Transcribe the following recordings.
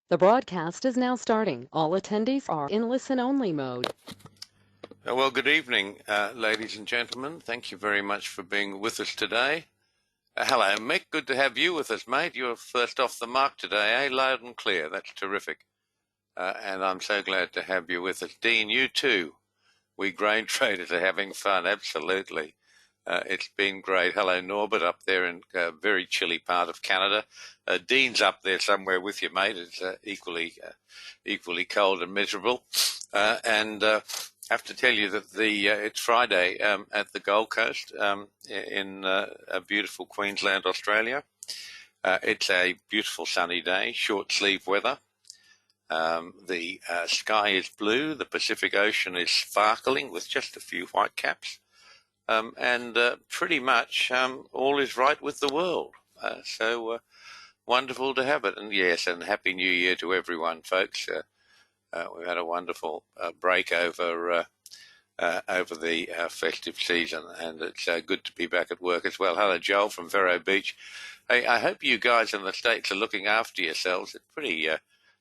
The broadcast is now starting. All attendees are in listen-only mode. Well, good evening, ladies and gentlemen. Thank you very much for being with us today. Hello, Mick. Good to have you with us, mate. You're first off the mark today, eh? Loud and clear. That's terrific. And I'm so glad to have you with us. Dean, you too. We grain traders are having fun, absolutely. It's been great. Hello, Norbert, up there in a very chilly part of Canada. Dean's up there somewhere with you, mate. It's equally cold and miserable. And I have to tell you that it's Friday at the Gold Coast in a beautiful Queensland, Australia. It's a beautiful sunny day, short sleeve weather. The sky is blue. The Pacific Ocean is sparkling with just a few white caps. And pretty much all is right with the world. So wonderful to have it. And yes, and Happy New Year to everyone, folks. We've had a wonderful break over the festive season, and it's good to be back at work as well. Hello, Joel from Vero Beach. Hey, I hope you guys in the States are looking after yourselves. It's pretty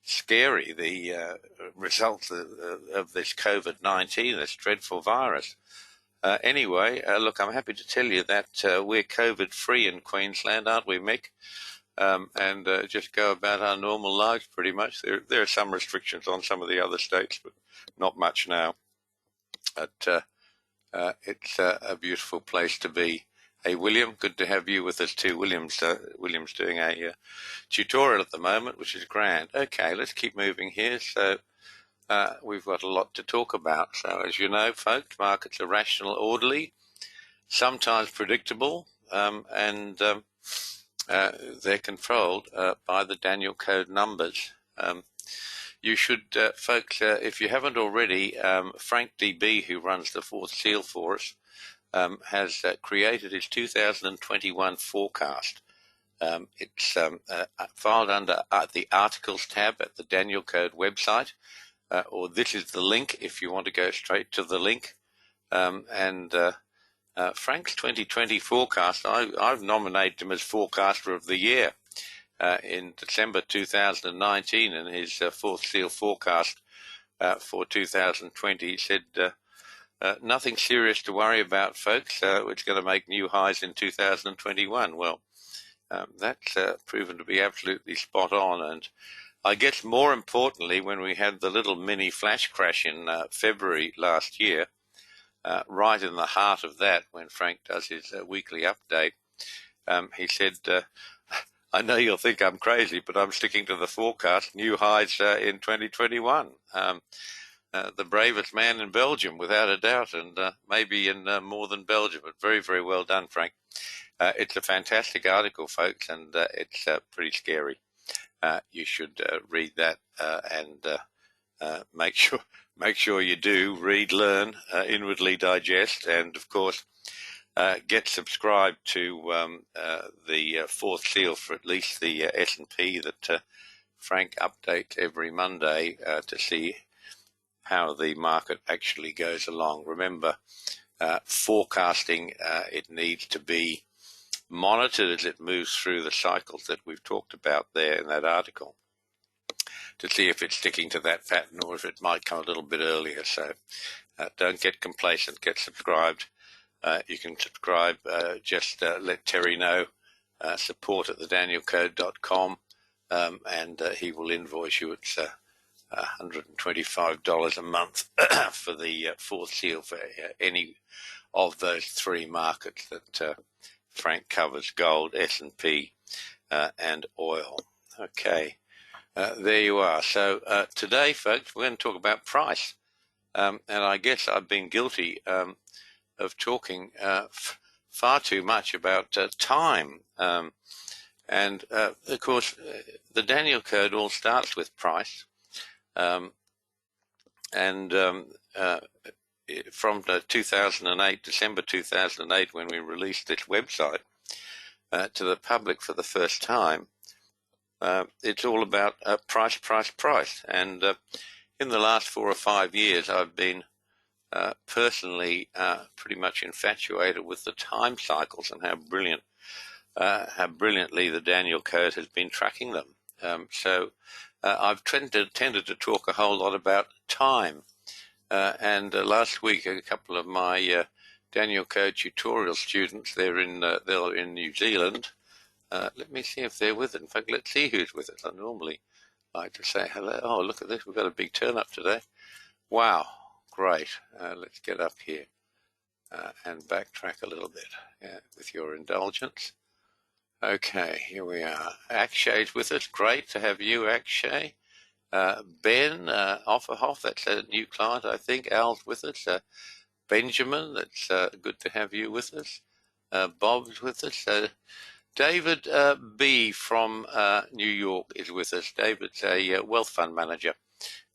scary, the results of this COVID-19, this dreadful virus. Anyway, look, I'm happy to tell you that we're COVID-free in Queensland, aren't we, Mick? And just go about our normal lives pretty much. There are some restrictions on some of the other states, but not much now. But it's a beautiful place to be. Hey, William, good to have you with us too. William's doing a tutorial at the moment, which is grand. Okay, let's keep moving here. So we've got a lot to talk about. So as you know, folks, markets are rational, orderly, sometimes predictable, and they're controlled by the Daniel Code numbers. You should, folks, if you haven't already, Frank DB, who runs the Fourth Seal for us, has created his 2021 forecast. It's filed under the Articles tab at the Daniel Code website, or this is the link if you want to go straight to the link. Frank's 2020 forecast, I've nominated him as Forecaster of the Year in December 2019, and his Fourth Seal forecast for 2020 said, nothing serious to worry about, folks. It's going to make new highs in 2021. Well, that's proven to be absolutely spot on. And I guess more importantly, when we had the little mini flash crash in February last year, right in the heart of that, when Frank does his weekly update, he said, I know you'll think I'm crazy, but I'm sticking to the forecast, new highs in 2021. The bravest man in Belgium, without a doubt, and maybe in more than Belgium, but very, very well done, Frank. It's a fantastic article, folks, and it's pretty scary. You should read that and make sure you do read, learn, inwardly digest, and of course get subscribed to the Fourth Seal for at least the S&P that Frank updates every Monday to see how the market actually goes along. Remember, forecasting, it needs to be monitored as it moves through the cycles that we've talked about there in that article, to see if it's sticking to that pattern or if it might come a little bit earlier. So don't get complacent, get subscribed. You can subscribe, just let Terry know, support at thedanielcode.com, and he will invoice you. It's $125 a month for the Fourth Seal for any of those three markets that Frank covers: gold, S&P, and oil. Okay. There you are. So today, folks, we're going to talk about price. And I guess I've been guilty of talking far too much about time. And, of course, the Daniel Code all starts with price. From 2008, December 2008, when we released this website to the public for the first time, it's all about price. And in the last 4 or 5 years, I've been personally pretty much infatuated with the time cycles and how brilliantly the Daniel Code has been tracking them. So I've tended to talk a whole lot about time. And last week, a couple of my Daniel Code tutorial students, they're in New Zealand. Let me see if they're with it. In fact, let's see who's with us. I normally like to say hello. Oh, look at this. We've got a big turn up today. Wow, great. Let's get up here and backtrack a little bit with your indulgence. Okay, here we are. Akshay's with us. Great to have you, Akshay. Ben Offerhoff, that's a new client, I think. Al's with us. Benjamin, that's good to have you with us. Bob's with us. David B. from New York is with us. David's a wealth fund manager,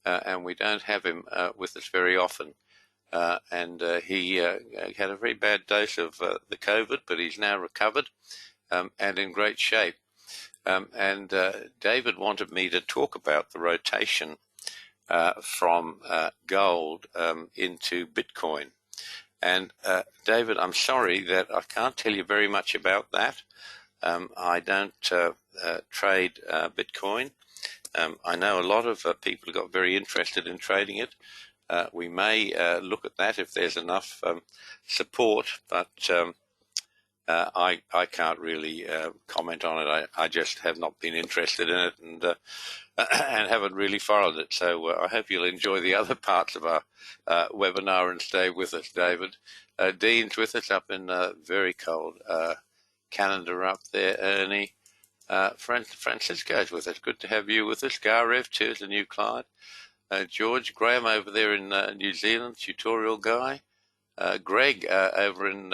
and we don't have him with us very often. And he had a very bad dose of the COVID, but he's now recovered and in great shape. And David wanted me to talk about the rotation from gold into Bitcoin. And David, I'm sorry that I can't tell you very much about that. I don't trade Bitcoin. I know a lot of people got very interested in trading it. We may look at that if there's enough support, but I can't really comment on it. I just have not been interested in it and haven't really followed it. So I hope you'll enjoy the other parts of our webinar and stay with us, David. Dean's with us up in very cold Canada up there. Ernie. Francisco's with us. Good to have you with us. Garev too is a new client. George Graham over there in New Zealand, tutorial guy. Greg over in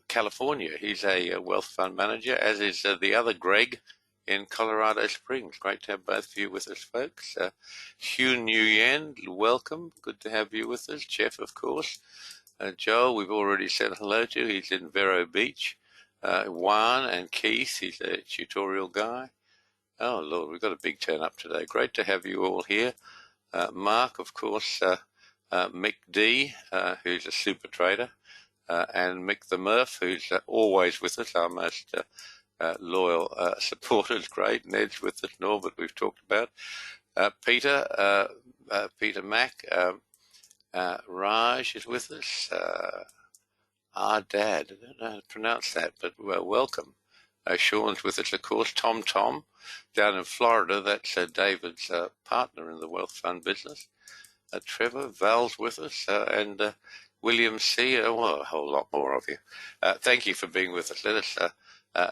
California. He's a wealth fund manager, as is the other Greg in Colorado Springs. Great to have both of you with us, folks. Hugh Nguyen, welcome. Good to have you with us. Jeff, of course. Joel, we've already said hello to. He's in Vero Beach. Juan and Keith, he's a tutorial guy. Oh, Lord, we've got a big turn up today. Great to have you all here. Mark, of course, Mick D, who's a super trader, and Mick the Murph, who's always with us, our most loyal supporters. Great. Ned's with us. Norbert, we've talked about. Peter Mack, Raj is with us. Our dad, I don't know how to pronounce that, but well, welcome. Sean's with us, of course. Tom down in Florida. That's David's partner in the wealth fund business. Trevor, Val's with us, and William C. Well, a whole lot more of you. Thank you for being with us.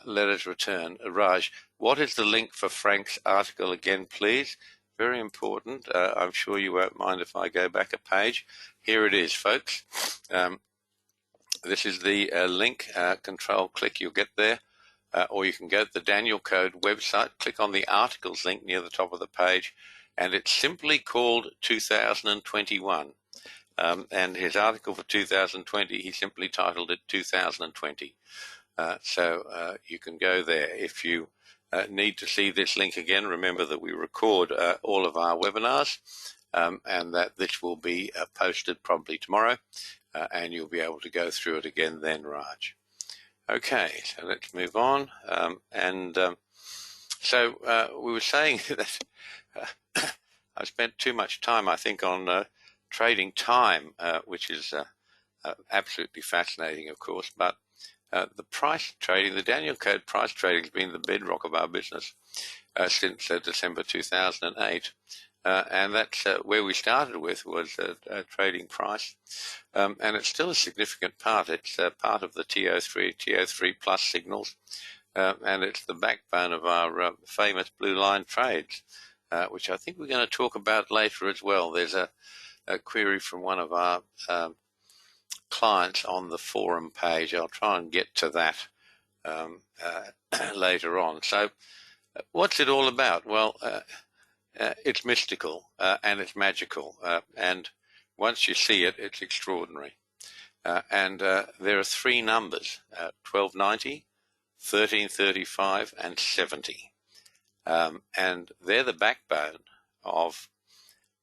Let us return. Raj, what is the link for Frank's article again, please? Very important. I'm sure you won't mind if I go back a page. Here it is, folks. This is the link. Control click, you'll get there. Or you can go to the Daniel Code website, click on the articles link near the top of the page, and it's simply called 2021. And his article for 2020, he simply titled it 2020. So you can go there. If you need to see this link again, remember that we record all of our webinars, and that this will be posted probably tomorrow, and you'll be able to go through it again then, Raj. Okay, so let's move on. So we were saying that I spent too much time, I think, on trading time, which is absolutely fascinating, of course. But the price trading, the Daniel Code price trading has been the bedrock of our business since December 2008. And that's where we started with, was trading price. And it's still a significant part. It's part of the TO3 plus signals, and it's the backbone of our famous blue line trades, which I think we're going to talk about later as well. There's a query from one of our clients on the forum page. I'll try and get to that later on. So what's it all about? Well, it's mystical and it's magical, and once you see it, it's extraordinary. And there are three numbers, 1290, 1335, and 70. And they're the backbone of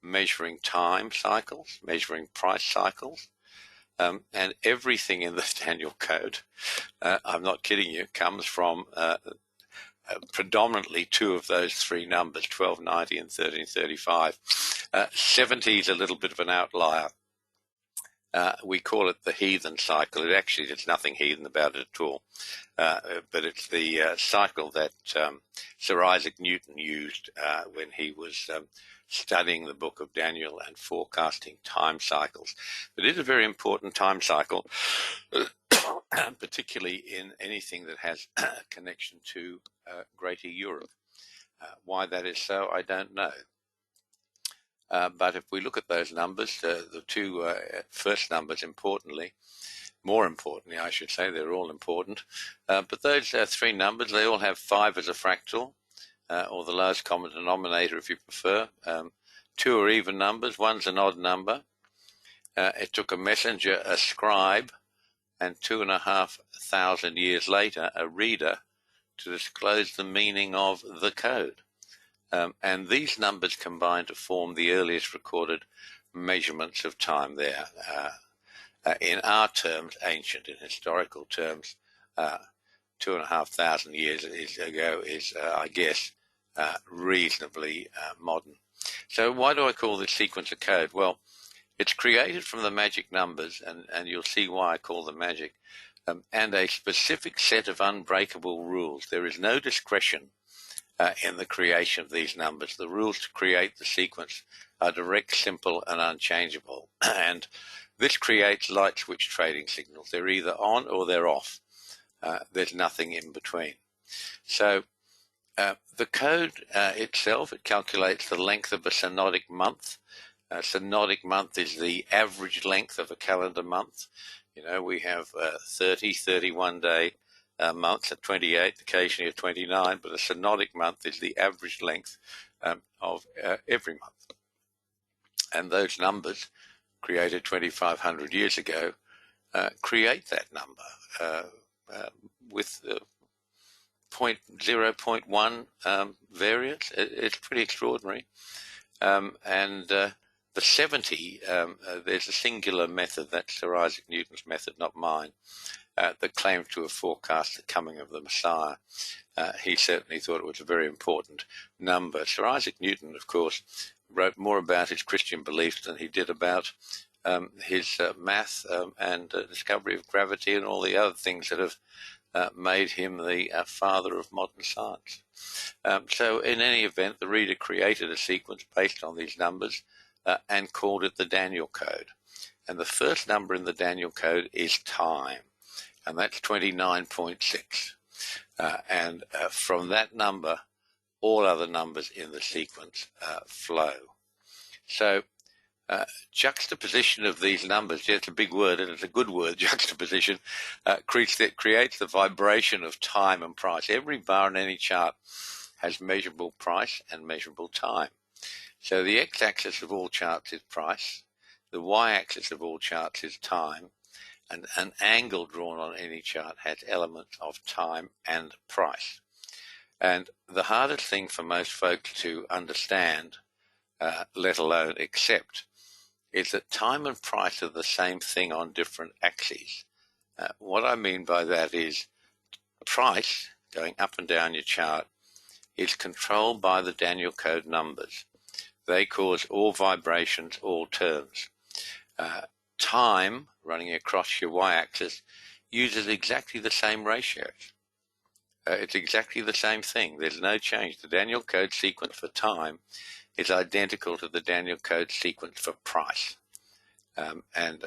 measuring time cycles, measuring price cycles, and everything in the Daniel Code, I'm not kidding you, comes from predominantly two of those three numbers, 1290 and 1335. 70 is a little bit of an outlier. We call it the heathen cycle. There's nothing heathen about it at all. But it's the cycle that Sir Isaac Newton used when he was studying the book of Daniel and forecasting time cycles. But it is a very important time cycle, particularly in anything that has a connection to Greater Europe. Why that is so, I don't know. But if we look at those numbers, the two first numbers, more importantly, I should say, they're all important. But those three numbers, they all have 5 as a fractal, or the lowest common denominator if you prefer. 2 are even numbers, 1's an odd number. It took a messenger, a scribe, and 2,500 years later, a reader, to disclose the meaning of the code. And these numbers combine to form the earliest recorded measurements of time there. In our terms, ancient. In historical terms, 2,500 years ago is, I guess, reasonably modern. So why do I call this sequence a code? Well, it's created from the magic numbers, and you'll see why I call them magic, and a specific set of unbreakable rules. There is no discretion in the creation of these numbers. The rules to create the sequence are direct, simple, and unchangeable. And this creates light switch trading signals. They're either on or they're off. There's nothing in between. So the code itself, it calculates the length of a synodic month. A synodic month is the average length of a calendar month. You know, we have 30, 31-day months at 28, occasionally at 29, but a synodic month is the average length of every month. And those numbers, created 2,500 years ago, create that number with 0.1 variance. It's pretty extraordinary. And the 70, there's a singular method, that's Sir Isaac Newton's method, not mine, that claims to have forecast the coming of the Messiah. He certainly thought it was a very important number. Sir Isaac Newton, of course, wrote more about his Christian beliefs than he did about his math and discovery of gravity and all the other things that have made him the father of modern science. So in any event, the reader created a sequence based on these numbers and called it the Daniel code. And the first number in the Daniel code is time, and that's 29.6. And from that number, all other numbers in the sequence flow. So juxtaposition of these numbers, yeah, it's a big word and it's a good word, juxtaposition, creates the vibration of time and price. Every bar in any chart has measurable price and measurable time. So the x-axis of all charts is price, the y-axis of all charts is time, and an angle drawn on any chart has elements of time and price. And the hardest thing for most folks to understand, let alone accept, is that time and price are the same thing on different axes. What I mean by that is price, going up and down your chart, is controlled by the Daniel code numbers. They cause all vibrations, all terms. Time, running across your y-axis, uses exactly the same ratios. It's exactly the same thing. There's no change. The Daniel code sequence for time is identical to the Daniel code sequence for price. And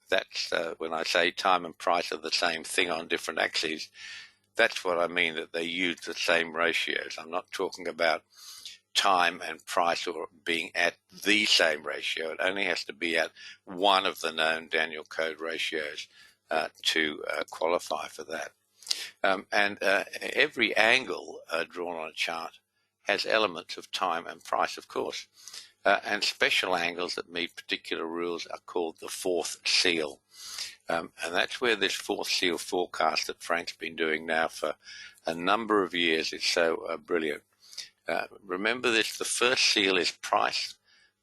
that's when I say time and price are the same thing on different axes, that's what I mean, that they use the same ratios. I'm not talking about time and price or being at the same ratio. It only has to be at one of the known Daniel code ratios to qualify for that. And every angle drawn on a chart has elements of time and price, of course. And special angles that meet particular rules are called the fourth seal. And that's where this fourth seal forecast that Frank's been doing now for a number of years is so brilliant. Remember this, the first seal is price,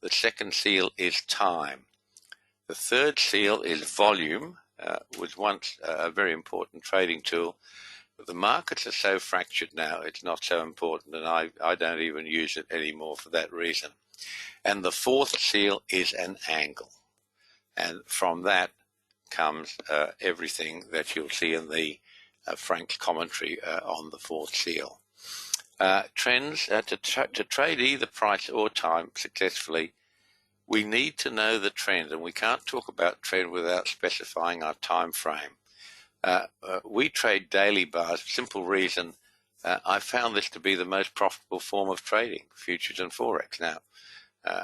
the second seal is time. The third seal is volume, was once a very important trading tool, But the markets are so fractured now, it's not so important, and I don't even use it anymore for that reason. And the fourth seal is an angle. And from that comes everything that you'll see in the Frank's commentary on the fourth seal. Trends, to trade either price or time successfully, we need to know the trend, and we can't talk about trend without specifying our time frame. We trade daily bars, simple reason. I found this to be the most profitable form of trading, futures and forex. Now,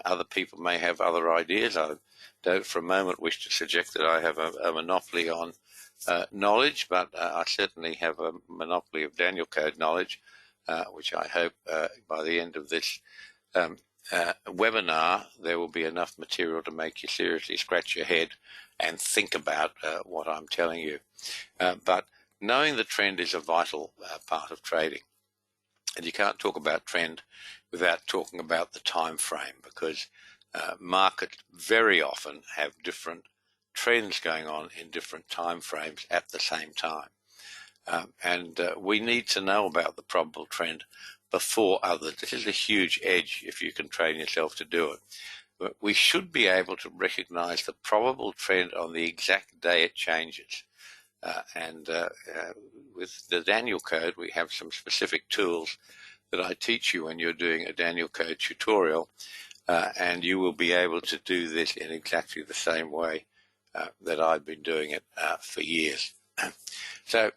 other people may have other ideas. I don't for a moment wish to suggest that I have a monopoly on knowledge, but I certainly have a monopoly of Daniel Code knowledge, which I hope by the end of this webinar there will be enough material to make you seriously scratch your head and think about what I'm telling you. But knowing the trend is a vital part of trading. And you can't talk about trend without talking about the time frame, because markets very often have different trends going on in different time frames at the same time. And we need to know about the probable trend before others. This is a huge edge if you can train yourself to do it. But we should be able to recognize the probable trend on the exact day it changes. With the Daniel Code, we have some specific tools that I teach you when you're doing a Daniel Code tutorial, and you will be able to do this in exactly the same way that I've been doing it for years. So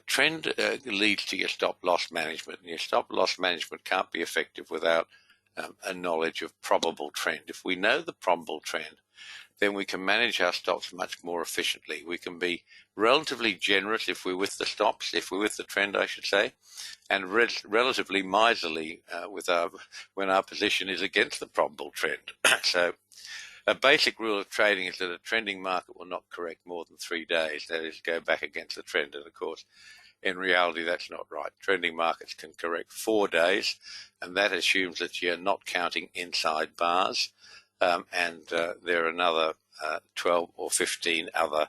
trend leads to your stop-loss management, and your stop-loss management can't be effective without a knowledge of probable trend. If we know the probable trend, then we can manage our stops much more efficiently. We can be relatively generous if we're with the stops, if we're with the trend, I should say, and relatively miserly when our position is against the probable trend. So a basic rule of trading is that a trending market will not correct more than 3 days. That is, go back against the trend. And of course, in reality, that's not right. Trending markets can correct 4 days, and that assumes that you're not counting inside bars. And there are another 12 or 15 other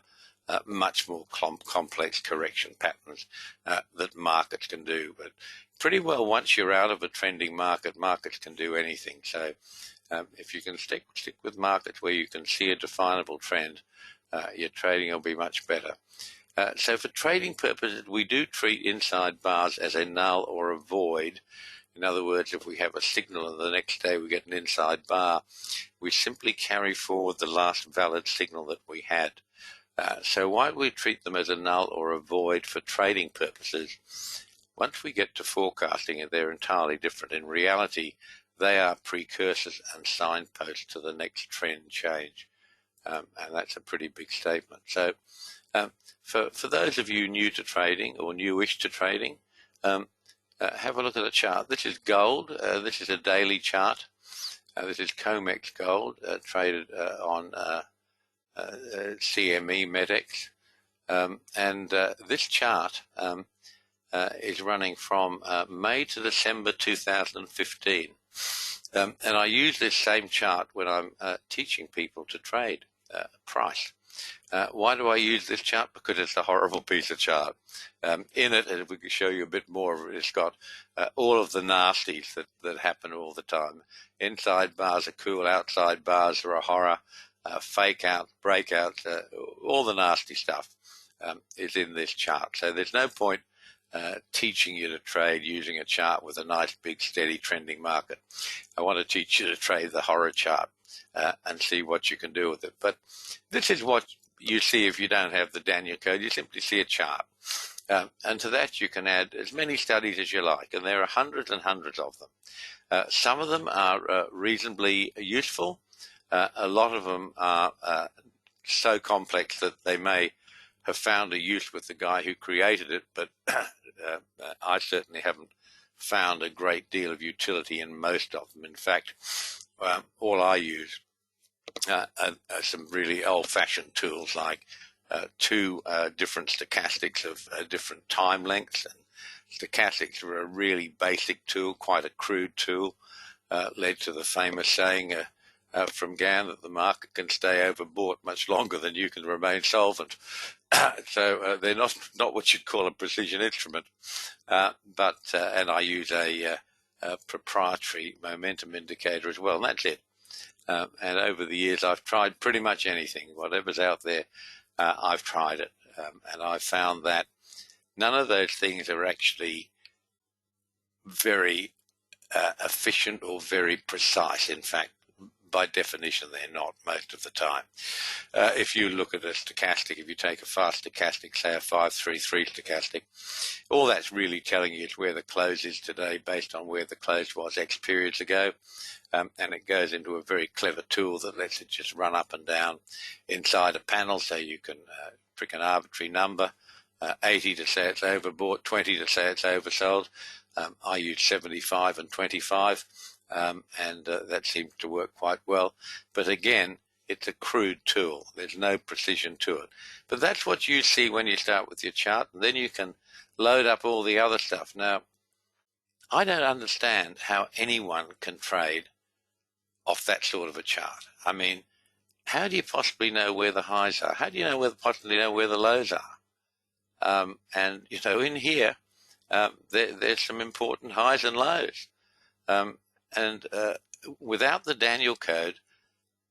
much more complex correction patterns that markets can do. But pretty well, once you're out of a trending market, markets can do anything. So if you can stick with markets where you can see a definable trend, your trading will be much better. So for trading purposes, we do treat inside bars as a null or a void. In other words, if we have a signal and the next day we get an inside bar, we simply carry forward the last valid signal that we had. So why do we treat them as a null or a void for trading purposes? Once we get to forecasting, they're entirely different. In reality, they are precursors and signposts to the next trend change. And that's a pretty big statement. So for those of you new to trading or newish to trading, have a look at the chart. This is gold. This is a daily chart. This is COMEX gold, traded on CME MEDEX. And this chart is running from May to December 2015. And I use this same chart when I'm teaching people to trade price. Why do I use this chart? Because it's a horrible piece of chart. In it, and we can show you a bit more of it, it's got all of the nasties that happen all the time. Inside bars are cool, outside bars are a horror, fake out, breakouts, all the nasty stuff is in this chart. So there's no point teaching you to trade using a chart with a nice, big, steady trending market. I want to teach you to trade the horror chart and see what you can do with it. But this is what you see if you don't have the Daniel Code. You simply see a chart. And to that you can add as many studies as you like, and there are hundreds and hundreds of them. Some of them are reasonably useful. A lot of them are so complex that they may have found a use with the guy who created it, but I certainly haven't found a great deal of utility in most of them. In fact, all I use are some really old-fashioned tools like two different stochastics of different time lengths. And stochastics are a really basic tool, quite a crude tool, led to the famous saying, from Gann that the market can stay overbought much longer than you can remain solvent. So they're not what you'd call a precision instrument, and I use a proprietary momentum indicator as well, and that's it. And over the years, I've tried pretty much anything, whatever's out there. I've tried it, and I've found that none of those things are actually very efficient or very precise. In fact, by definition, they're not most of the time. If you look at a stochastic, if you take a fast stochastic, say a 533 stochastic, all that's really telling you is where the close is today based on where the close was X periods ago. And it goes into a very clever tool that lets it just run up and down inside a panel, so you can pick an arbitrary number, 80 to say it's overbought, 20 to say it's oversold. I use 75 and 25, and that seems to work quite well. But again, it's a crude tool. There's no precision to it. But that's what you see when you start with your chart, and then you can load up all the other stuff. Now, I don't understand how anyone can trade off that sort of a chart. I mean, how do you possibly know where the highs are? How do you possibly know where the lows are? And, you know, in here, there's some important highs and lows. And without the Daniel code,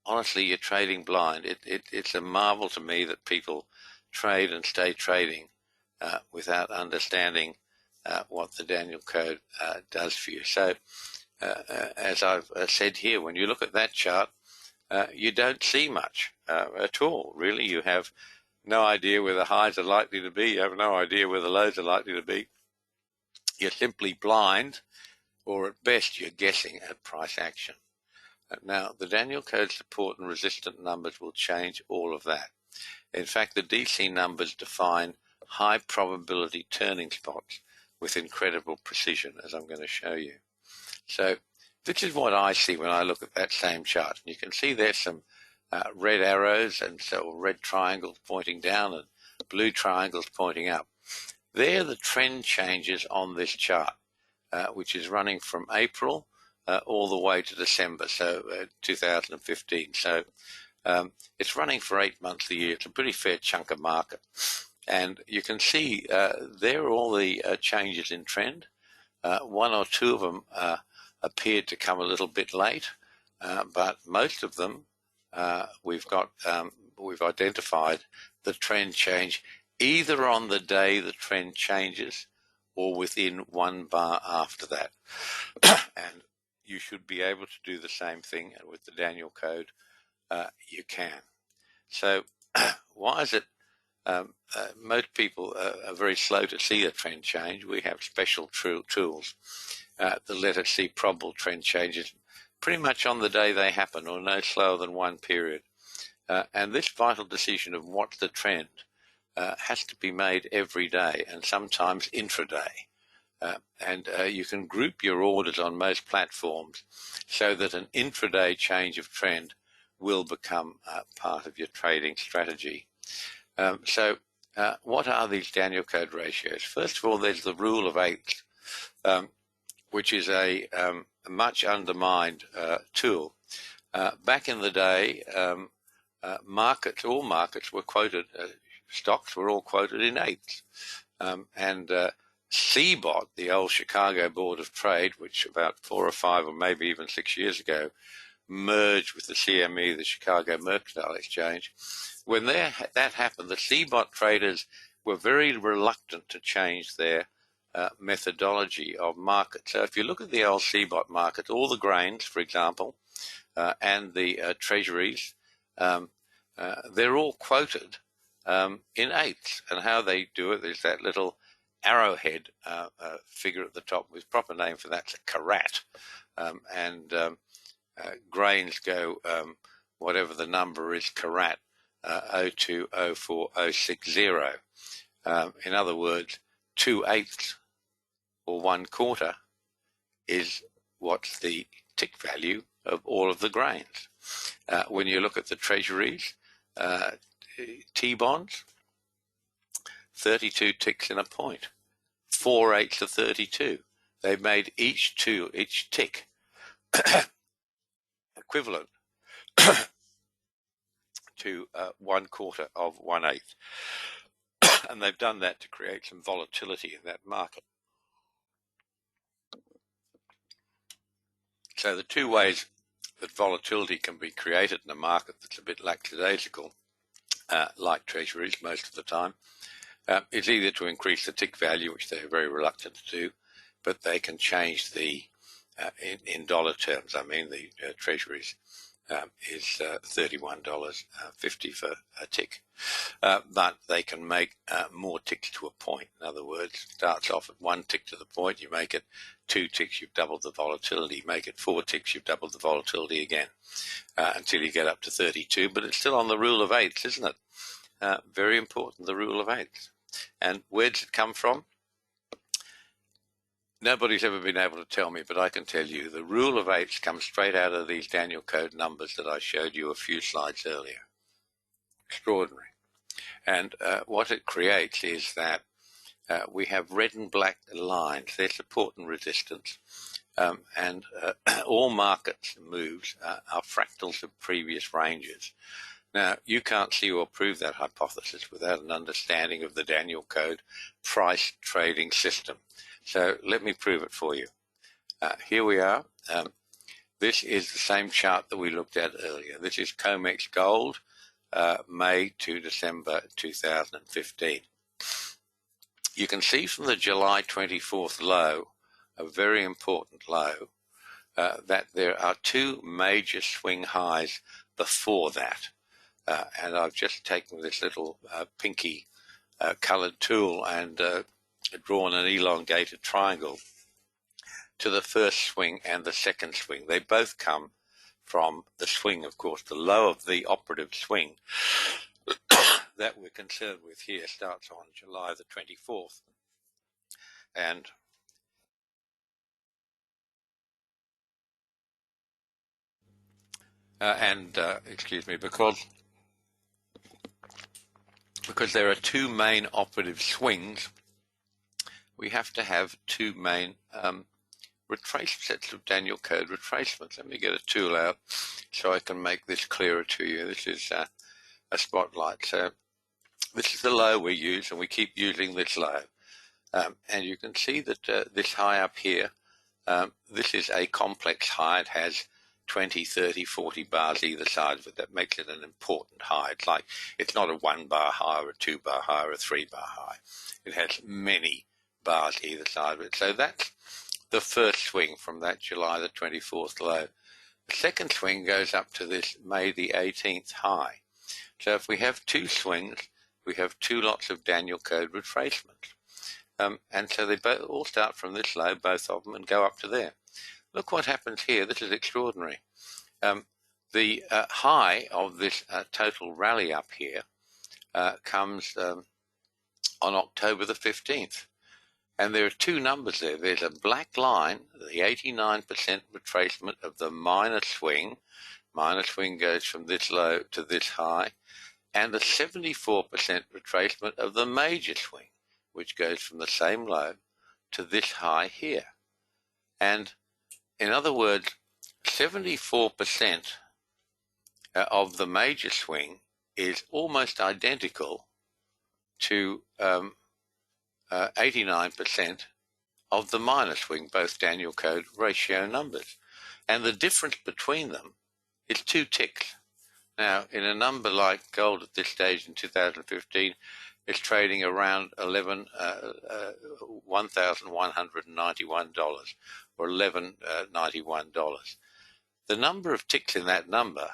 honestly, you're trading blind. It's a marvel to me that people trade and stay trading without understanding what the Daniel code does for you. So, as I've said here, when you look at that chart, you don't see much at all, really. You have no idea where the highs are likely to be. You have no idea where the lows are likely to be. You're simply blind, or at best you're guessing at price action. Now, the Daniel code support and resistance numbers will change all of that. In fact, the DC numbers define high probability turning spots with incredible precision, as I'm going to show you. So this is what I see when I look at that same chart. And you can see there's some red arrows and so red triangles pointing down and blue triangles pointing up. They're the trend changes on this chart, which is running from April all the way to December, so 2015. So it's running for 8 months a year. It's a pretty fair chunk of market. And you can see there are all the changes in trend. One or two of them appeared to come a little bit late, but most of them we've identified the trend change either on the day the trend changes or within one bar after that. And you should be able to do the same thing, and with the Daniel code you can. So why is it most people are very slow to see a trend change? We have special tools that let us see probable trend changes pretty much on the day they happen, or no slower than one period. And this vital decision of what's the trend has to be made every day, and sometimes intraday. And you can group your orders on most platforms so that an intraday change of trend will become part of your trading strategy. So what are these Daniel code ratios? First of all, there's the rule of eighths, which is a much undermined tool. Back in the day, all markets were quoted, stocks were all quoted in eighths. And CBOT, the old Chicago Board of Trade, which about 4 or 5 or maybe even 6 years ago merged with the CME, the Chicago Mercantile Exchange. When that happened, the CBOT traders were very reluctant to change their methodology of market. So if you look at the old CBOT market, all the grains, for example, and the treasuries, they're all quoted in eighths. And how they do it is that little arrowhead figure at the top, with proper name for that's a karat. Grains go, whatever the number is, karat, 0.020460. In other words, 2/8 or 1/4 is what's the tick value of all of the grains. When you look at the treasuries, T-bonds, 32 ticks in a point, 4/8 of 32. They've made each tick equivalent to 1/4 of 1/8. And they've done that to create some volatility in that market. So the two ways that volatility can be created in a market that's a bit lackadaisical, like treasuries most of the time, is either to increase the tick value, which they're very reluctant to do, but they can change the, in dollar terms, I mean the treasuries is $31.50 for a tick. But they can make more ticks to a point. In other words, it starts off at 1 tick to the point, you make it 2 ticks, you've doubled the volatility, you make it 4 ticks, you've doubled the volatility again, until you get up to 32, but it's still on the rule of eighths, isn't it? Very important, the rule of eighths. And where does it come from? Nobody's ever been able to tell me, but I can tell you the rule of eighths comes straight out of these Daniel code numbers that I showed you a few slides earlier. Extraordinary. And what it creates is that we have red and black lines. They're support and resistance. And all markets moves are fractals of previous ranges. Now, you can't see or prove that hypothesis without an understanding of the Daniel code price trading system. So let me prove it for you. Here we are. This is the same chart that we looked at earlier. This is COMEX Gold, May to December 2015. You can see from the July 24th low, a very important low, that there are two major swing highs before that. And I've just taken this little pinky colored tool and drawn an elongated triangle to the first swing and the second swing. They both come from the swing, of course. The low of the operative swing that we're concerned with here starts on July the 24th. And excuse me, because there are two main operative swings, we have to have two main sets of Daniel code retracements. Let me get a tool out so I can make this clearer to you. This is a spotlight. So this is the low we use, and we keep using this low. And you can see that this high up here, this is a complex high. It has 20, 30, 40 bars either side of it. That makes it an important high. It's not a 1 bar high or a 2 bar high or a 3 bar high. It has many bars either side of it. So that's the first swing from that July the 24th low. The second swing goes up to this May the 18th high. So if we have two swings, we have two lots of Daniel code retracements. And so they all start from this low, both of them, and go up to there. Look what happens here. This is extraordinary. The high of this total rally up here comes on October the 15th. And there are two numbers there. There's a black line, the 89% retracement of the minor swing. Minor swing goes from this low to this high. And the 74% retracement of the major swing, which goes from the same low to this high here. And in other words, 74% of the major swing is almost identical to 89% of the minor swing, both Daniel code ratio numbers. And the difference between them is 2 ticks. Now, in a number like gold at this stage in 2015, it's trading around $1,191 or $11.91. The number of ticks in that number,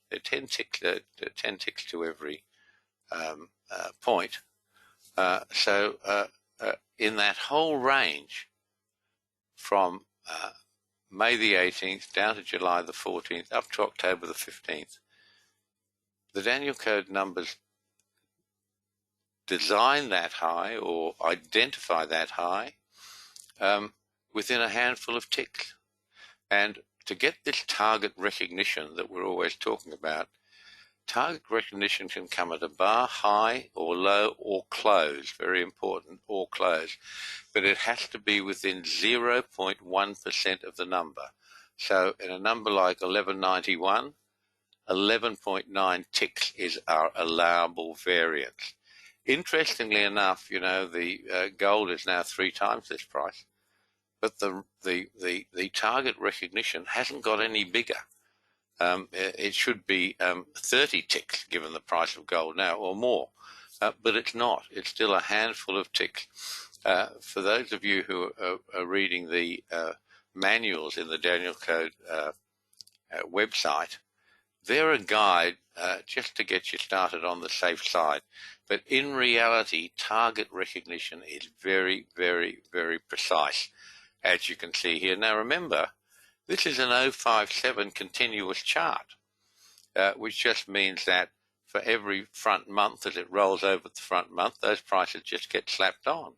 there are 10 ticks to every point. So in that whole range from May the 18th down to July the 14th up to October the 15th, the Daniel code numbers design that high or identify that high within a handful of ticks. And to get this target recognition that we're always talking about, target recognition can come at a bar high or low or close, very important, or close, but it has to be within 0.1% of the number. So in a number like 1191, 11.9 ticks is our allowable variance. Interestingly enough, you know, the gold is now 3 times this price, but the target recognition hasn't got any bigger. It should be 30 ticks given the price of gold now or more, but it's not. It's still a handful of ticks. For those of you who are reading the manuals in the Daniel Code website, they're a guide just to get you started on the safe side. But in reality, target recognition is very, very, very precise, as you can see here. Now remember, this is an 057 continuous chart, which just means that for every front month as it rolls over the front month, those prices just get slapped on.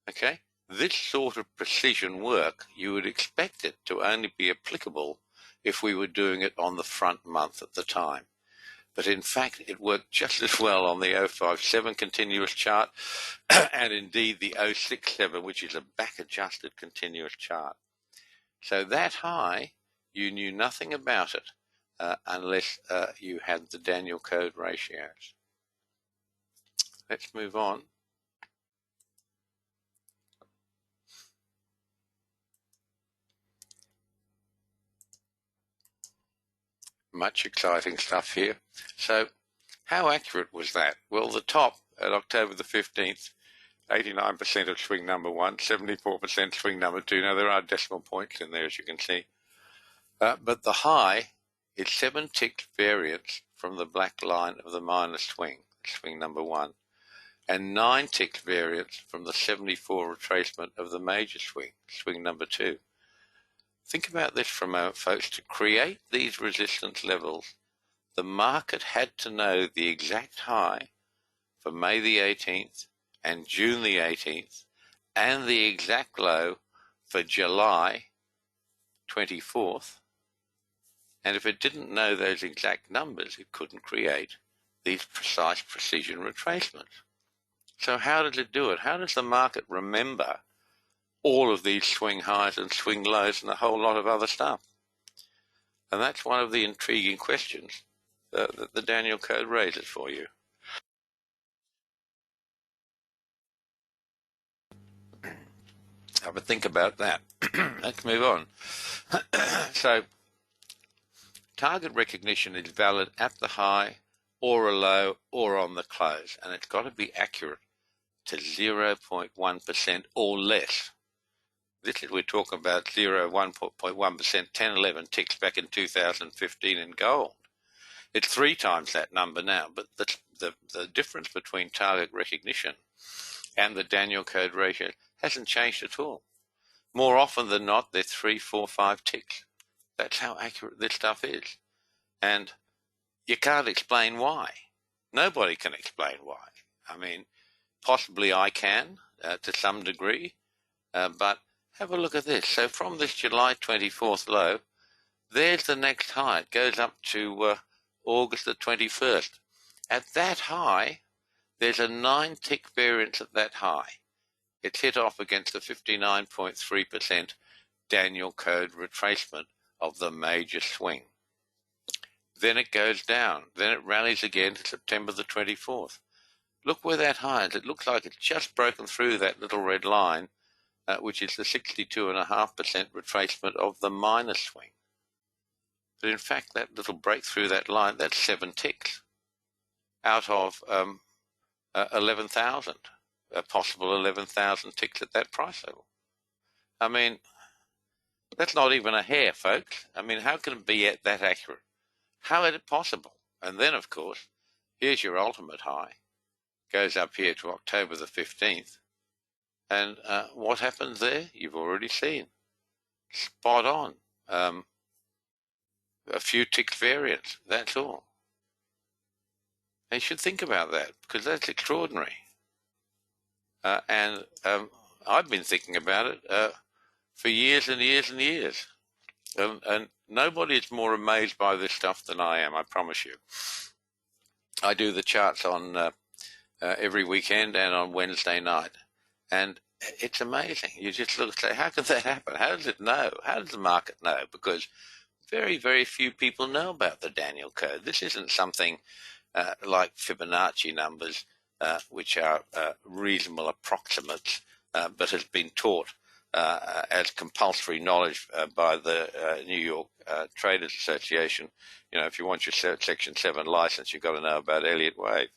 Okay? This sort of precision work, you would expect it to only be applicable if we were doing it on the front month at the time. But in fact, it worked just as well on the 057 continuous chart and indeed the 067, which is a back-adjusted continuous chart. So that high, you knew nothing about it unless you had the Daniel Code ratios. Let's move on. Much exciting stuff here. So how accurate was that? Well, the top at October the 15th, 89% of swing number 1, 74% swing number 2. Now, there are decimal points in there, as you can see. But the high is 7 ticks variance from the black line of the minor swing, swing number 1, and 9 ticks variance from the 74 retracement of the major swing, swing number 2. Think about this for a moment, folks. To create these resistance levels, the market had to know the exact high for May the 18th and June the 18th, and the exact low for July 24th. And if it didn't know those exact numbers, it couldn't create these precise precision retracements. So how does it do it? How does the market remember all of these swing highs and swing lows and a whole lot of other stuff? And that's one of the intriguing questions that the Daniel Code raises for you. Have a think about that. Let's move on. So, target recognition is valid at the high or a low or on the close, and it's got to be accurate to 0.1% or less. This is, we're talking about 1.1%, 10, 11 ticks back in 2015 in gold. It's 3 times that number now, but the difference between target recognition and the Daniel Code ratio hasn't changed at all. More often than not, they're 3, 4, 5 ticks. That's how accurate this stuff is. And you can't explain why. Nobody can explain why. I mean, possibly I can to some degree, but have a look at this. So from this July 24th low, there's the next high. It goes up to August the 21st. At that high, there's a 9 tick variance at that high. It's hit off against the 59.3% Daniel Code retracement of the major swing. Then it goes down. Then it rallies again to September the 24th. Look where that high is. It looks like it's just broken through that little red line, which is the 62.5% retracement of the minor swing. But in fact, that little break through that line, that's 7 ticks out of 11,000, a possible 11,000 ticks at that price level. I mean, that's not even a hair, folks. I mean, how can it be that accurate? How is it possible? And then, of course, here's your ultimate high. Goes up here to October the 15th. And what happens there? You've already seen. Spot on. A few ticks variance, that's all. And you should think about that, because that's extraordinary. And I've been thinking about it for years and years and years. And nobody is more amazed by this stuff than I am, I promise you. I do the charts on every weekend and on Wednesday night. And it's amazing. You just look and say, how can that happen? How does it know? How does the market know? Because very, very few people know about the Daniel Code. This isn't something like Fibonacci numbers, which are reasonable approximates, but has been taught as compulsory knowledge by the New York Traders Association. You know, if you want your Section 7 license, you've got to know about Elliott wave.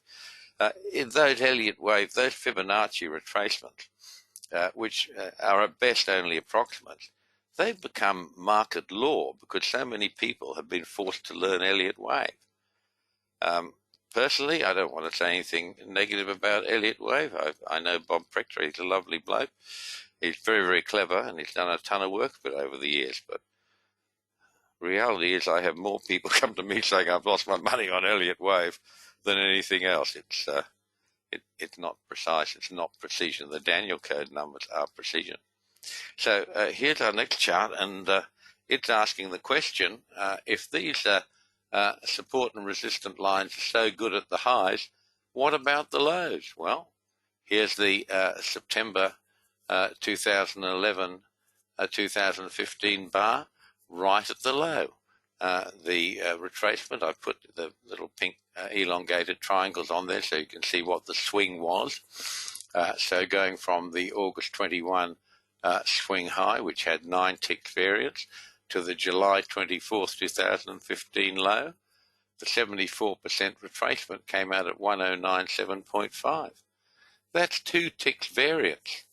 In those Elliott wave, those Fibonacci retracements, which are at best only approximates, they've become market law because so many people have been forced to learn Elliott wave. Personally, I don't want to say anything negative about Elliott wave. I know Bob Proctor, he's a lovely bloke. He's very, very clever, and he's done a ton of work with it over the years. But reality is I have more people come to me saying I've lost my money on Elliott wave than anything else. It's not precise. It's not precision. The Daniel Code numbers are precision. So here's our next chart, and it's asking the question, if these support and resistant lines are so good at the highs, what about the lows? Well, here's the September 2011 2015 bar right at the low. The retracement, I put the little pink elongated triangles on there so you can see what the swing was. So going from the August 21 swing high, which had 9 tick variance, to the July 24th, 2015 low, the 74% retracement came out at 1097.5. That's 2 ticks variance.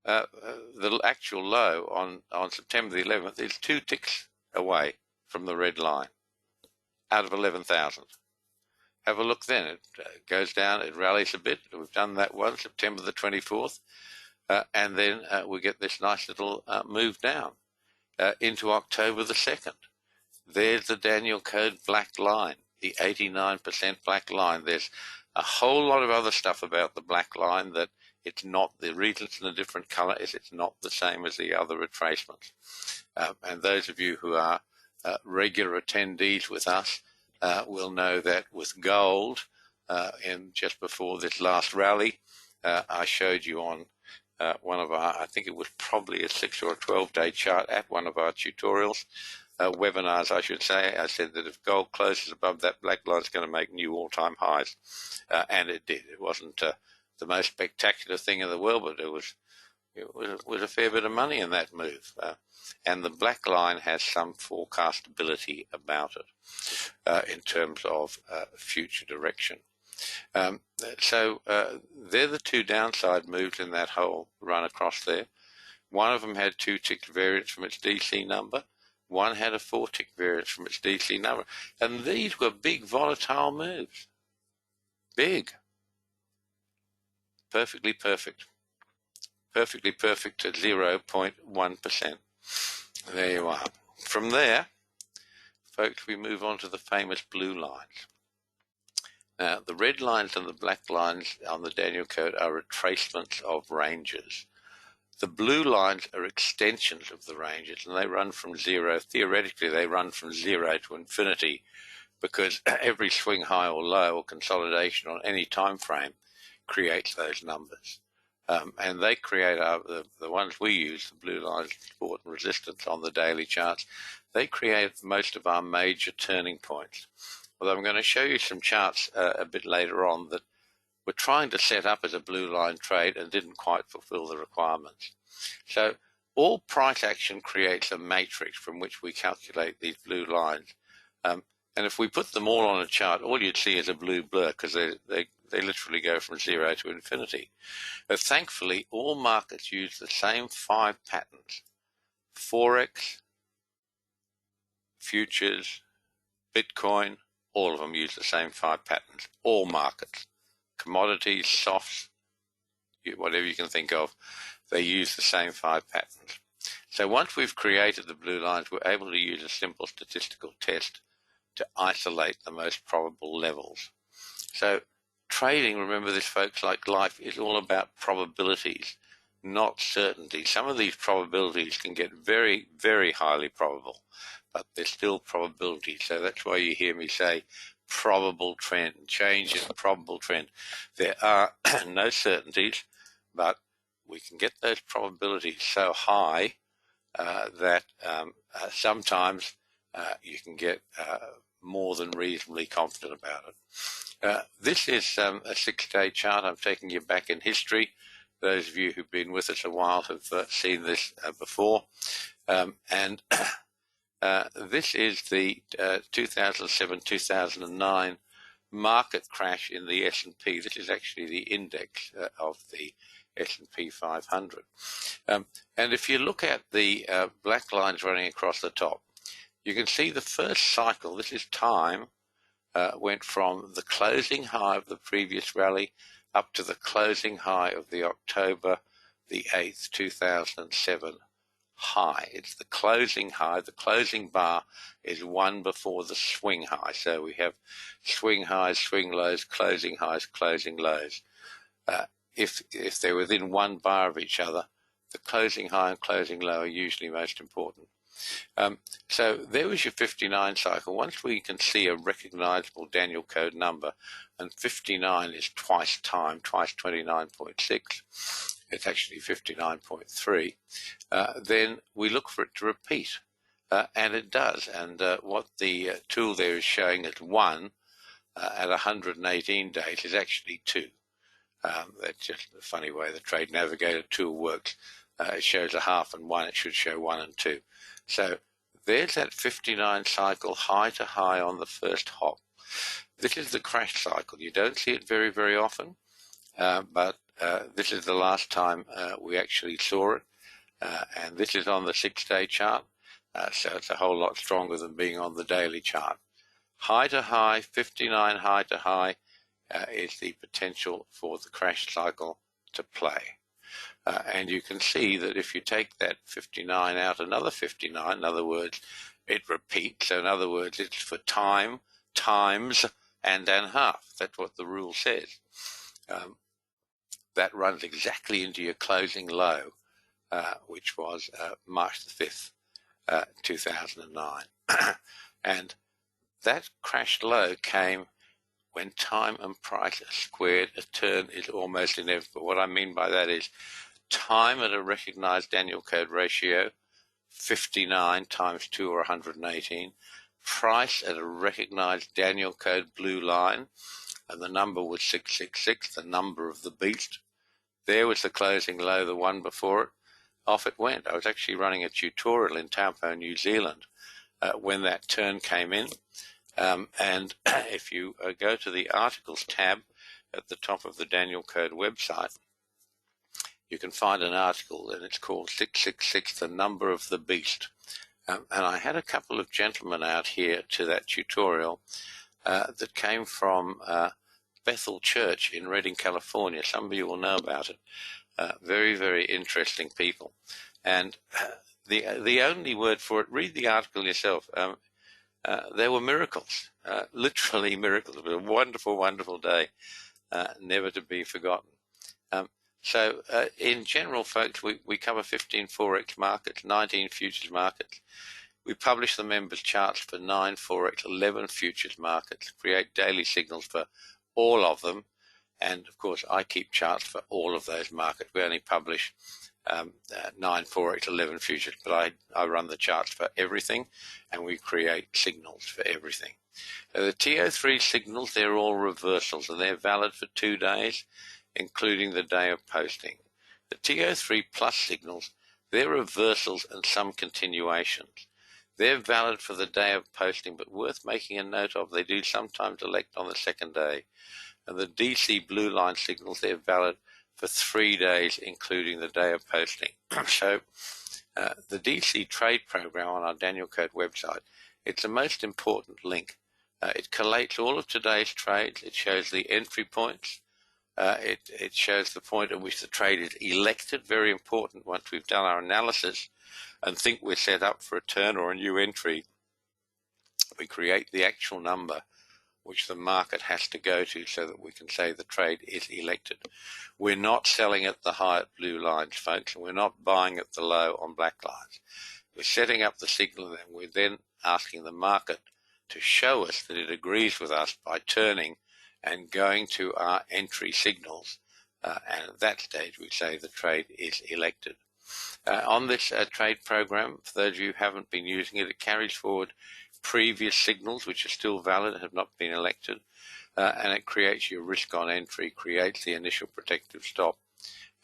The actual low on September the 11th is 2 ticks away from the red line out of 11,000. Have a look then. It goes down, it rallies a bit. We've done that one, September the 24th. And then we get this nice little move down into October the 2nd. There's the Daniel Code black line, the 89% black line. There's a whole lot of other stuff about the black line that it's not, the reason it's in a different color is it's not the same as the other retracements. And those of you who are regular attendees with us will know that with gold, just before this last rally, I showed you on one of our, I think it was probably a 6 or a 12-day chart at one of our tutorials, webinars, I should say. I said that if gold closes above that black line, it's going to make new all-time highs. And it did. It wasn't the most spectacular thing in the world, but it was a fair bit of money in that move. And the black line has some forecastability about it in terms of future direction. So they're the 2 downside moves in that whole run across there. One of them had 2 tick variance from its DC number. One had a 4 tick variance from its DC number. And these were big volatile moves. Big. Perfectly perfect. Perfectly perfect at 0.1%. There you are. From there, folks, we move on to the famous blue lines. Now, the red lines and the black lines on the Daniel Code are retracements of ranges. The blue lines are extensions of the ranges, and they run from 0. Theoretically, they run from 0 to infinity, because every swing high or low or consolidation on any time frame creates those numbers. And they create the ones we use, the blue lines, support and resistance on the daily charts. They create most of our major turning points. Although I'm going to show you some charts a bit later on that were trying to set up as a blue line trade and didn't quite fulfill the requirements. So all price action creates a matrix from which we calculate these blue lines. And if we put them all on a chart, all you'd see is a blue blur, because they literally go from 0 to infinity. But thankfully, all markets use the same 5 patterns. Forex, futures, Bitcoin, all of them use the same 5 patterns. All markets. Commodities, softs, whatever you can think of, they use the same 5 patterns. So once we've created the blue lines, we're able to use a simple statistical test to isolate the most probable levels. So trading, remember this folks, like life, is all about probabilities, not certainty. Some of these probabilities can get very, very highly probable, but they're still probabilities. So that's why you hear me say probable trend, change in probable trend. There are no certainties, but we can get those probabilities so high that sometimes you can get more than reasonably confident about it. This is a 6-day chart. I'm taking you back in history. Those of you who've been with us a while have seen this before. And this is the 2007-2009 market crash in the S&P. This is actually the index of the S&P 500. And if you look at the black lines running across the top, you can see the first cycle, this is time, went from the closing high of the previous rally up to the closing high of the October the 8th, 2007 high. It's the closing high. The closing bar is one before the swing high. So we have swing highs, swing lows, closing highs, closing lows. If they're within one bar of each other, the closing high and closing low are usually most important. So there was your 59 cycle. Once we can see a recognizable Daniel code number, and 59 is twice time, twice 29.6, it's actually 59.3, then we look for it to repeat, and it does. And what the tool there is showing as 1 at 118 days is actually 2. That's just a funny way the Trade Navigator tool works. It shows a half and 1, it should show 1 and 2. So there's that 59 cycle high to high on the first hop. This is the crash cycle. You don't see it very, very often, but this is the last time we actually saw it. And this is on the 6-day chart, so it's a whole lot stronger than being on the daily chart. High to high, 59 high to high is the potential for the crash cycle to play. And you can see that if you take that 59 out another 59, in other words, it repeats. So in other words, it's for time, times, and a half. That's what the rule says. That runs exactly into your closing low, which was March the 5th, 2009. And that crash low came when time and price are squared. A turn is almost inevitable. What I mean by that is time at a recognized Daniel code ratio, 59 times 2 or 118. Price at a recognized Daniel code blue line, and the number was 666, the number of the beast. There was the closing low, the one before it. Off it went. I was actually running a tutorial in Taupo, New Zealand, when that turn came in. And if you go to the articles tab at the top of the Daniel Code website, you can find an article, and it's called 666, the number of the beast. And I had a couple of gentlemen out here to that tutorial that came from Bethel Church in Redding, California. Some of you will know about it. Very, very interesting people. And the only word for it, read the article yourself. There were miracles, literally miracles. It was a wonderful, wonderful day, never to be forgotten. So in general, folks, we cover 15 Forex markets, 19 futures markets. We publish the members' charts for 9 Forex, 11 futures markets, create daily signals for all of them. And, of course, I keep charts for all of those markets. We only publish 9 Forex, 11 futures, but I run the charts for everything, and we create signals for everything. The TO3 signals, they're all reversals, and they're valid for 2 days, including the day of posting. The TO3 plus signals, they're reversals and some continuations. They're valid for the day of posting, but worth making a note of. They do sometimes elect on the second day. And the DC blue line signals, they're valid for 3 days, including the day of posting. So the DC trade program on our Daniel Code website, it's the most important link. It collates all of today's trades. It shows the entry points. It shows the point at which the trade is elected, very important. Once we've done our analysis and think we're set up for a turn or a new entry, we create the actual number which the market has to go to so that we can say the trade is elected. We're not selling at the high at blue lines, folks, and we're not buying at the low on black lines. We're setting up the signal, and we're then asking the market to show us that it agrees with us by turning and going to our entry signals. And at that stage, we say the trade is elected. On this trade program, for those of you who haven't been using it, it carries forward previous signals which are still valid and have not been elected, and it creates your risk on entry, creates the initial protective stop,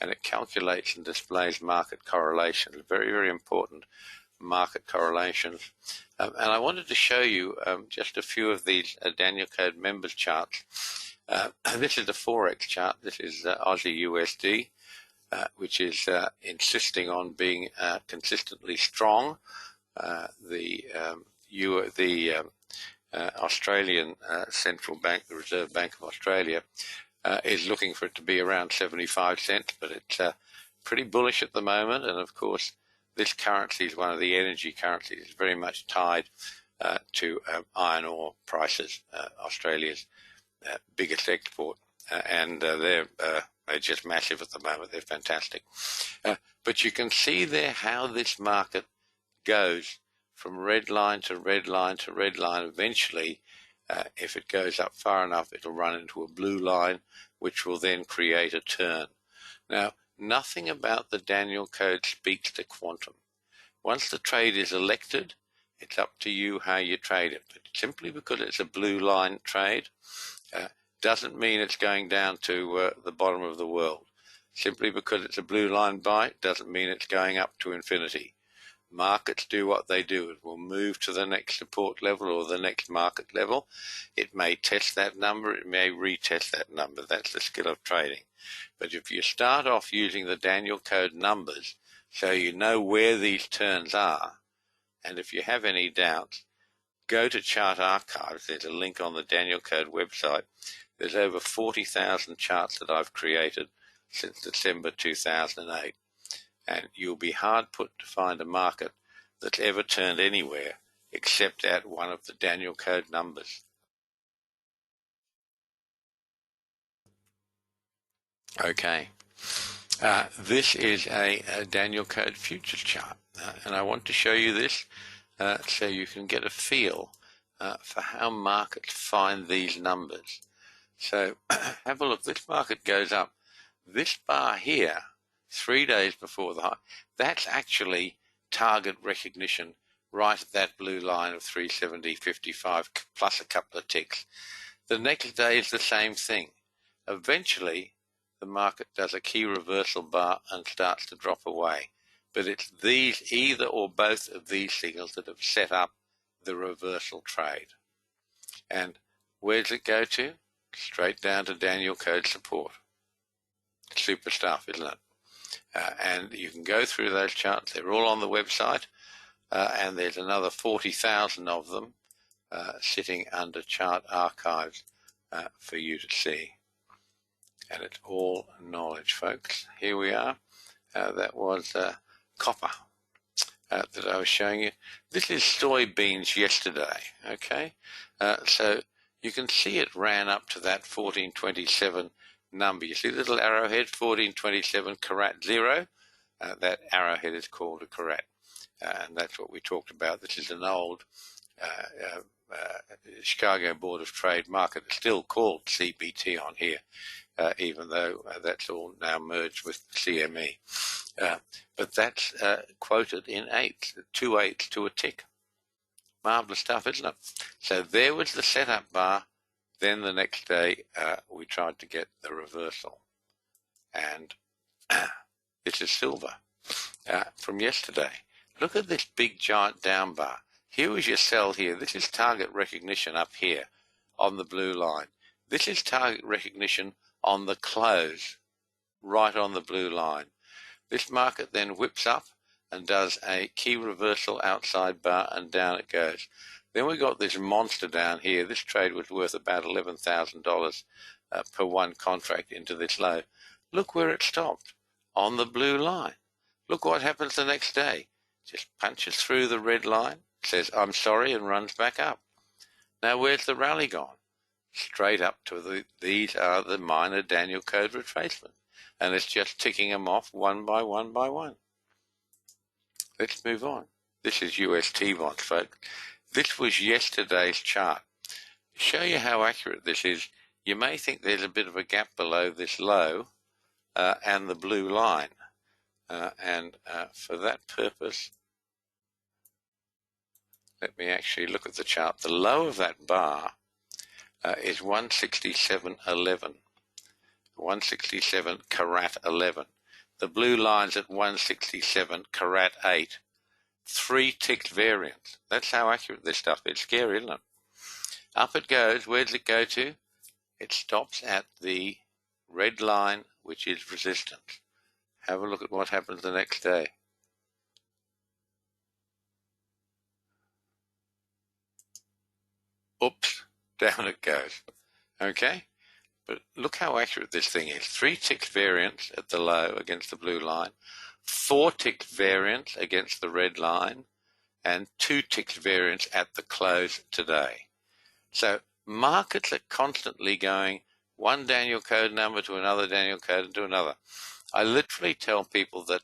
and it calculates and displays market correlations, very, very important market correlations. And I wanted to show you just a few of these Daniel Code members charts. This is the Forex chart. This is Aussie USD, which is insisting on being consistently strong. The Australian Central Bank, the Reserve Bank of Australia, is looking for it to be around 75 cents, but it's pretty bullish at the moment. And of course, this currency is one of the energy currencies. It's very much tied to iron ore prices, Australia's biggest export, and they're just massive at the moment. They're fantastic. But you can see there how this market goes from red line to red line to red line. Eventually, if it goes up far enough, it'll run into a blue line, which will then create a turn. Now, nothing about the Daniel Code speaks to quantum. Once the trade is elected, it's up to you how you trade it. But simply because it's a blue line trade doesn't mean it's going down to the bottom of the world. Simply because it's a blue line buy doesn't mean it's going up to infinity. Markets do what they do. It will move to the next support level or the next market level. It may test that number. It may retest that number. That's the skill of trading. But if you start off using the Daniel Code numbers so you know where these turns are, and if you have any doubts, go to Chart Archives. There's a link on the Daniel Code website. There's over 40,000 charts that I've created since December 2008. And you'll be hard put to find a market that's ever turned anywhere except at one of the Daniel Code numbers. Okay, this is a Daniel Code futures chart, and I want to show you this so you can get a feel for how markets find these numbers. So have a look. This market goes up. This bar here, 3 days before the high, that's actually target recognition right at that blue line of 370.55 plus a couple of ticks. The next day is the same thing. Eventually, the market does a key reversal bar and starts to drop away. But it's these, either or both of these signals that have set up the reversal trade. And where does it go to? Straight down to Daniel Code support. Super stuff, isn't it? And you can go through those charts. They're all on the website, and there's another 40,000 of them sitting under Chart Archives for you to see. And it's all knowledge, folks. Here we are. That was copper that I was showing you. This is soybeans yesterday, okay? So you can see it ran up to that 1427 number. You see the little arrowhead, 1427 carat 0? That arrowhead is called a carat, and that's what we talked about. This is an old Chicago Board of Trade market. It's still called CBT on here, even though that's all now merged with CME. But that's quoted in eighths, 2 eighths to a tick. Marvelous stuff, isn't it? So there was the setup bar. Then the next day, we tried to get the reversal. And this is silver from yesterday. Look at this big giant down bar. Here was your sell here. This is target recognition up here on the blue line. This is target recognition on the close, right on the blue line. This market then whips up and does a key reversal outside bar, and down it goes. Then we got this monster down here. This trade was worth about $11,000 per one contract into this low. Look where it stopped, on the blue line. Look what happens the next day. Just punches through the red line, says, I'm sorry, and runs back up. Now, where's the rally gone? Straight up to these are the minor Daniel Code retracements. And it's just ticking them off one by one by one. Let's move on. This is UST bonds, folks. This was yesterday's chart. To show you how accurate this is, you may think there's a bit of a gap below this low and the blue line. and for that purpose, let me actually look at the chart. The low of that bar is 167.11, 167 carat 11. The blue line's at 167 carat 8. 3 ticked variance. That's how accurate this stuff is. Scary, isn't it? Up it goes. Where does it go to? It stops at the red line, which is resistance. Have a look at what happens the next day. Oops, down it goes. Okay? But look how accurate this thing is. 3 ticked variance at the low against the blue line, 4 ticked variance against the red line, and 2 ticked variance at the close today. So markets are constantly going one Daniel code number to another Daniel code and to another. I literally tell people that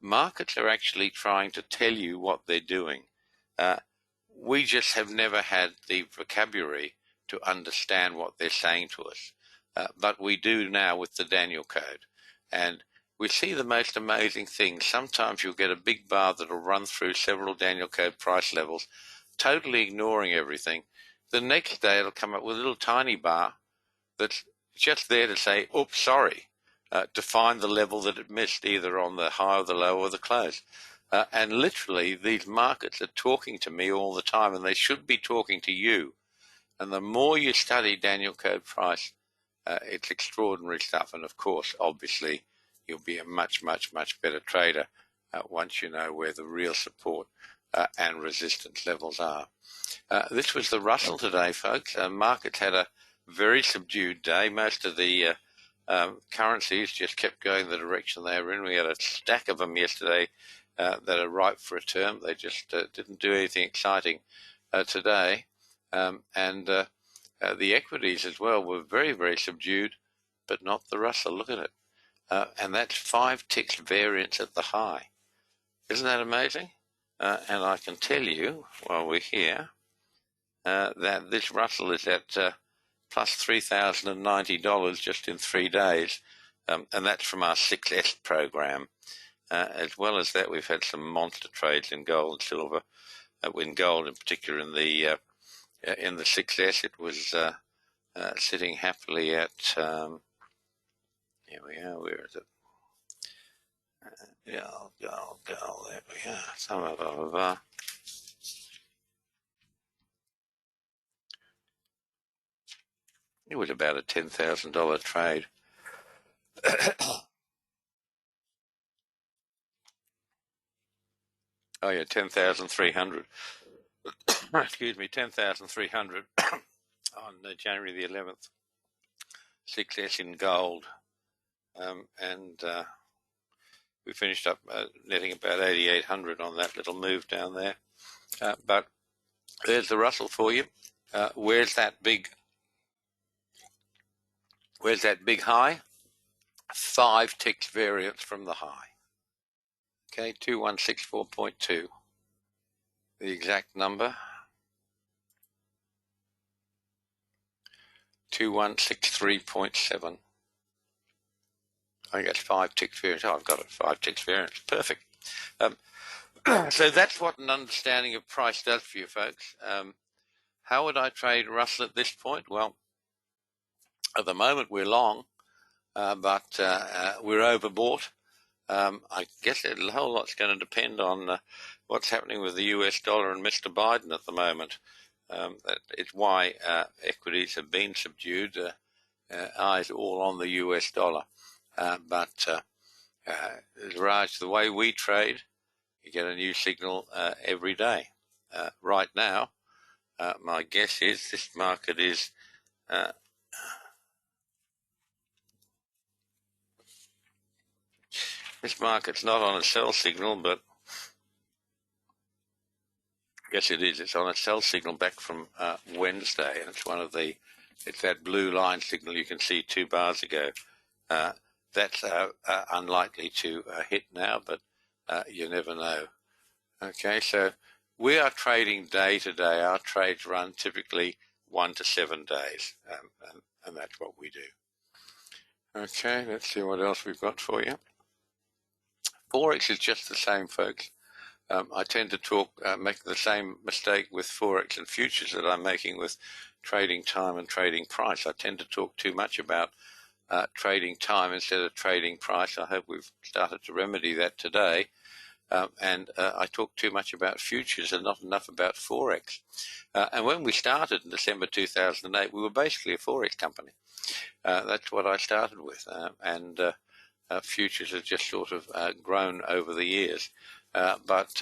markets are actually trying to tell you what they're doing. We just have never had the vocabulary to understand what they're saying to us. But we do now with the Daniel code. And we see the most amazing things. Sometimes you'll get a big bar that'll run through several Daniel code price levels, totally ignoring everything. The next day it'll come up with a little tiny bar that's just there to say, oops, sorry, to find the level that it missed, either on the high or the low or the close. And literally, these markets are talking to me all the time, and they should be talking to you. And the more you study Daniel code price, it's extraordinary stuff. And of course, obviously, you'll be a much, much, much better trader once you know where the real support and resistance levels are. This was the Russell today, folks. Markets had a very subdued day. Most of the currencies just kept going the direction they were in. We had a stack of them yesterday that are ripe for a term. They just didn't do anything exciting today. And the equities as well were very, very subdued, but not the Russell. Look at it. And that's 5 ticks variance at the high. Isn't that amazing? And I can tell you, while we're here, that this Russell is at plus $3,090 just in 3 days. And that's from our 6S program. As well as that, we've had some monster trades in gold and silver. In gold, in particular, in the 6S, it was sitting happily at. Here we are. Where is it? Gold. There we are. Some of it was about a $10,000 trade. Oh yeah, 10,300. Excuse me, 10,300 on January the 11th. 6S in gold, and we finished up netting about 8,800 on that little move down there. But there's the Russell for you. Where's that big high? 5 ticks variance from the high. Okay, 2164.2. The exact number, 2163.7. I think that's 5 ticks variance. Oh, I've got it, 5 ticks variance. Perfect. So that's what an understanding of price does for you, folks. How would I trade Russell at this point? Well, at the moment we're long, but we're overbought. I guess a whole lot's going to depend on what's happening with the US dollar and Mr. Biden at the moment. It's why equities have been subdued, eyes all on the US dollar. But Raj, the way we trade, you get a new signal every day. Right now, my guess is this market is this market's not on a sell signal, but yes, it is. It's on a sell signal back from Wednesday, and it's that blue line signal you can see 2 bars ago. That's unlikely to hit now, but you never know. Okay, so we are trading day to day. Our trades run typically 1 to 7 days, and that's what we do. Okay, let's see what else we've got for you. Forex is just the same, folks. I tend to make the same mistake with Forex and futures that I'm making with trading time and trading price. I tend to talk too much about trading time instead of trading price. I hope we've started to remedy that today. And I talk too much about futures and not enough about Forex. And when we started in December 2008, we were basically a Forex company. That's what I started with. And futures have just sort of grown over the years. But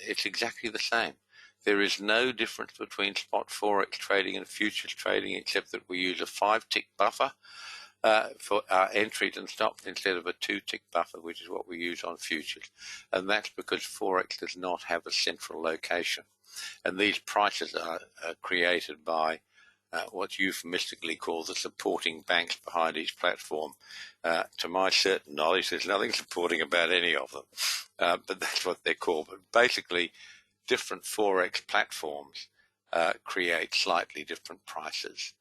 it's exactly the same. There is no difference between spot Forex trading and futures trading except that we use a 5-tick buffer for our entries and stops instead of a 2-tick buffer, which is what we use on futures. And that's because Forex does not have a central location. And these prices are created by what's euphemistically called the supporting banks behind each platform. To my certain knowledge, there's nothing supporting about any of them, but that's what they're called. But basically, different Forex platforms create slightly different prices,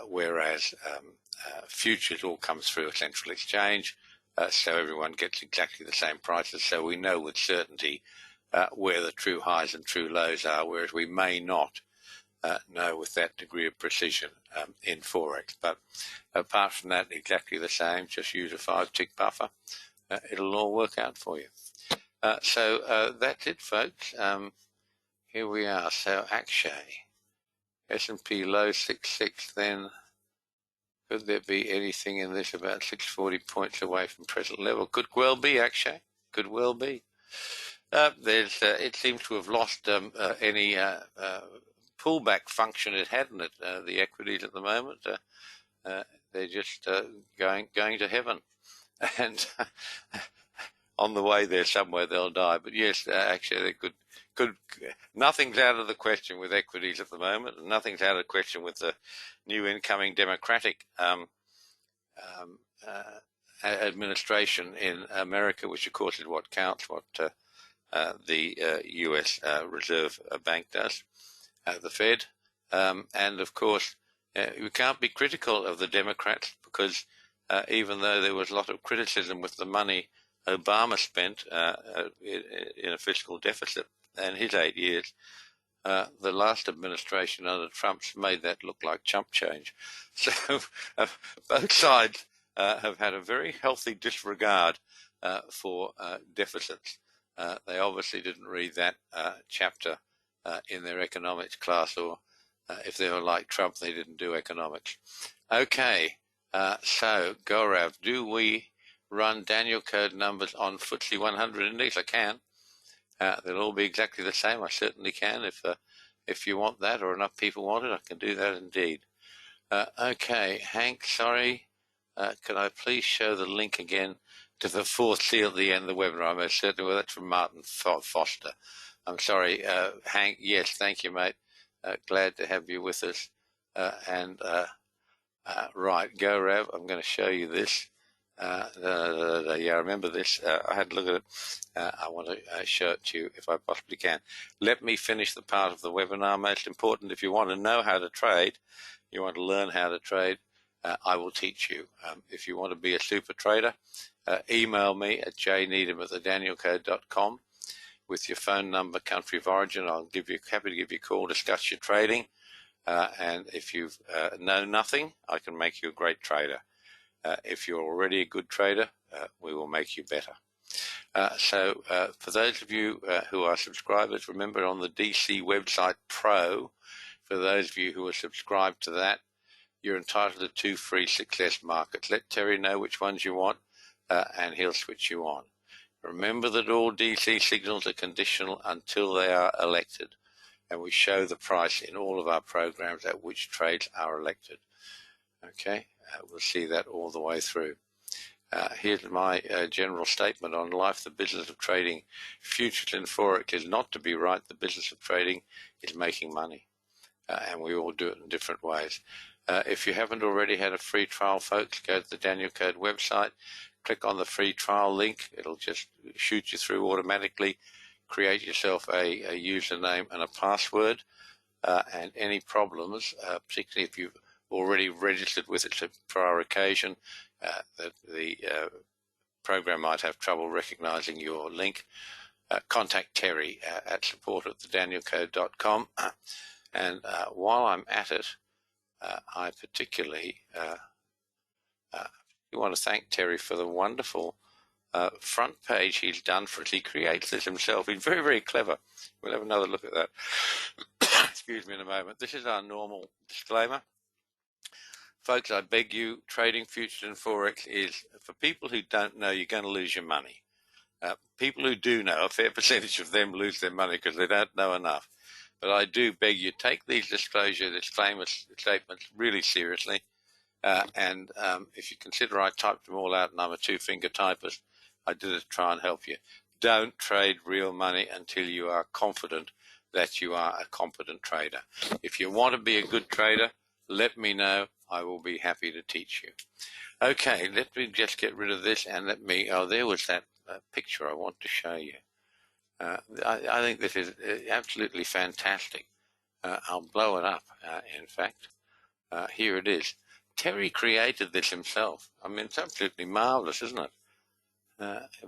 whereas futures all comes through a central exchange, so everyone gets exactly the same prices, so we know with certainty where the true highs and true lows are, whereas we may not know with that degree of precision in Forex. But apart from that, exactly the same, just use a 5-tick buffer. It'll all work out for you. So that's it, folks. Here we are. So Akshay, S&P low 66, then could there be anything in this about 640 points away from present level? Could well be, Akshay. Could well be. It seems to have lost any pullback function it had in it. The equities at the moment, they're just going to heaven, and on the way there somewhere they'll die. But yes, actually they could. Nothing's out of the question with equities at the moment, and nothing's out of the question with the new incoming Democratic administration in America, which of course is what counts, what the U.S. Reserve Bank does, the Fed, and of course we can't be critical of the Democrats because even though there was a lot of criticism with the money Obama spent in a fiscal deficit in his 8 years, the last administration under Trump's made that look like chump change. So both sides have had a very healthy disregard for deficits. They obviously didn't read that chapter in their economics class, or if they were like Trump, they didn't do economics. Okay, so Gaurav, do we run Daniel code numbers on FTSE 100 index? I can. They'll all be exactly the same. I certainly can. If you want that, or enough people want it, I can do that indeed. Okay, Hank, sorry. Could I please show the link again to the fourth seal at the end of the webinar? I'm most certain. Well, that's from Martin Foster. I'm sorry, Hank. Yes, thank you, mate. Glad to have you with us. Right, go, Rav. I'm going to show you this. Yeah, I remember this. I had to look at it. I want to show it to you if I possibly can. Let me finish the part of the webinar. Most important, if you want to know how to trade, you want to learn how to trade, I will teach you. If you want to be a super trader, email me at jneedham@thedanielcode.com with your phone number, country of origin. I'll happy to give you a call, discuss your trading. And if you know nothing, I can make you a great trader. If you're already a good trader, we will make you better. So for those of you who are subscribers, remember on the DC website Pro, for those of you who are subscribed to that, you're entitled to 2 free success markets. Let Terry know which ones you want, and he'll switch you on. Remember that all DC signals are conditional until they are elected, and we show the price in all of our programs at which trades are elected. Okay, we'll see that all the way through. Here's my general statement on life. The business of trading futures and Forex is not to be right. The business of trading is making money, and we all do it in different ways. If you haven't already had a free trial, folks, go to the Daniel Code website, click on the free trial link. It'll just shoot you through automatically. Create yourself a username and a password, and any problems, particularly if you've already registered with it for our occasion, that the program might have trouble recognizing your link, contact Terry at support@thedanielcode.com. And while I'm at it, I particularly want to thank Terry for the wonderful front page he's done for us. He creates this himself. He's very, very clever. We'll have another look at that. Excuse me in a moment. This is our normal disclaimer. Folks, I beg you, trading futures and Forex is for people who don't know you're going to lose your money. People who do know, a fair percentage of them lose their money because they don't know enough. But I do beg you, take these disclaimer statements really seriously. And if you consider I typed them all out and I'm a two-finger typist, I did it to try and help you. Don't trade real money until you are confident that you are a competent trader. If you want to be a good trader, let me know. I will be happy to teach you. Okay, let me just get rid of this and there was that picture I want to show you. I think this is absolutely fantastic. I'll blow it up, in fact. Here it is. Terry created this himself. I mean, it's absolutely marvelous, isn't it?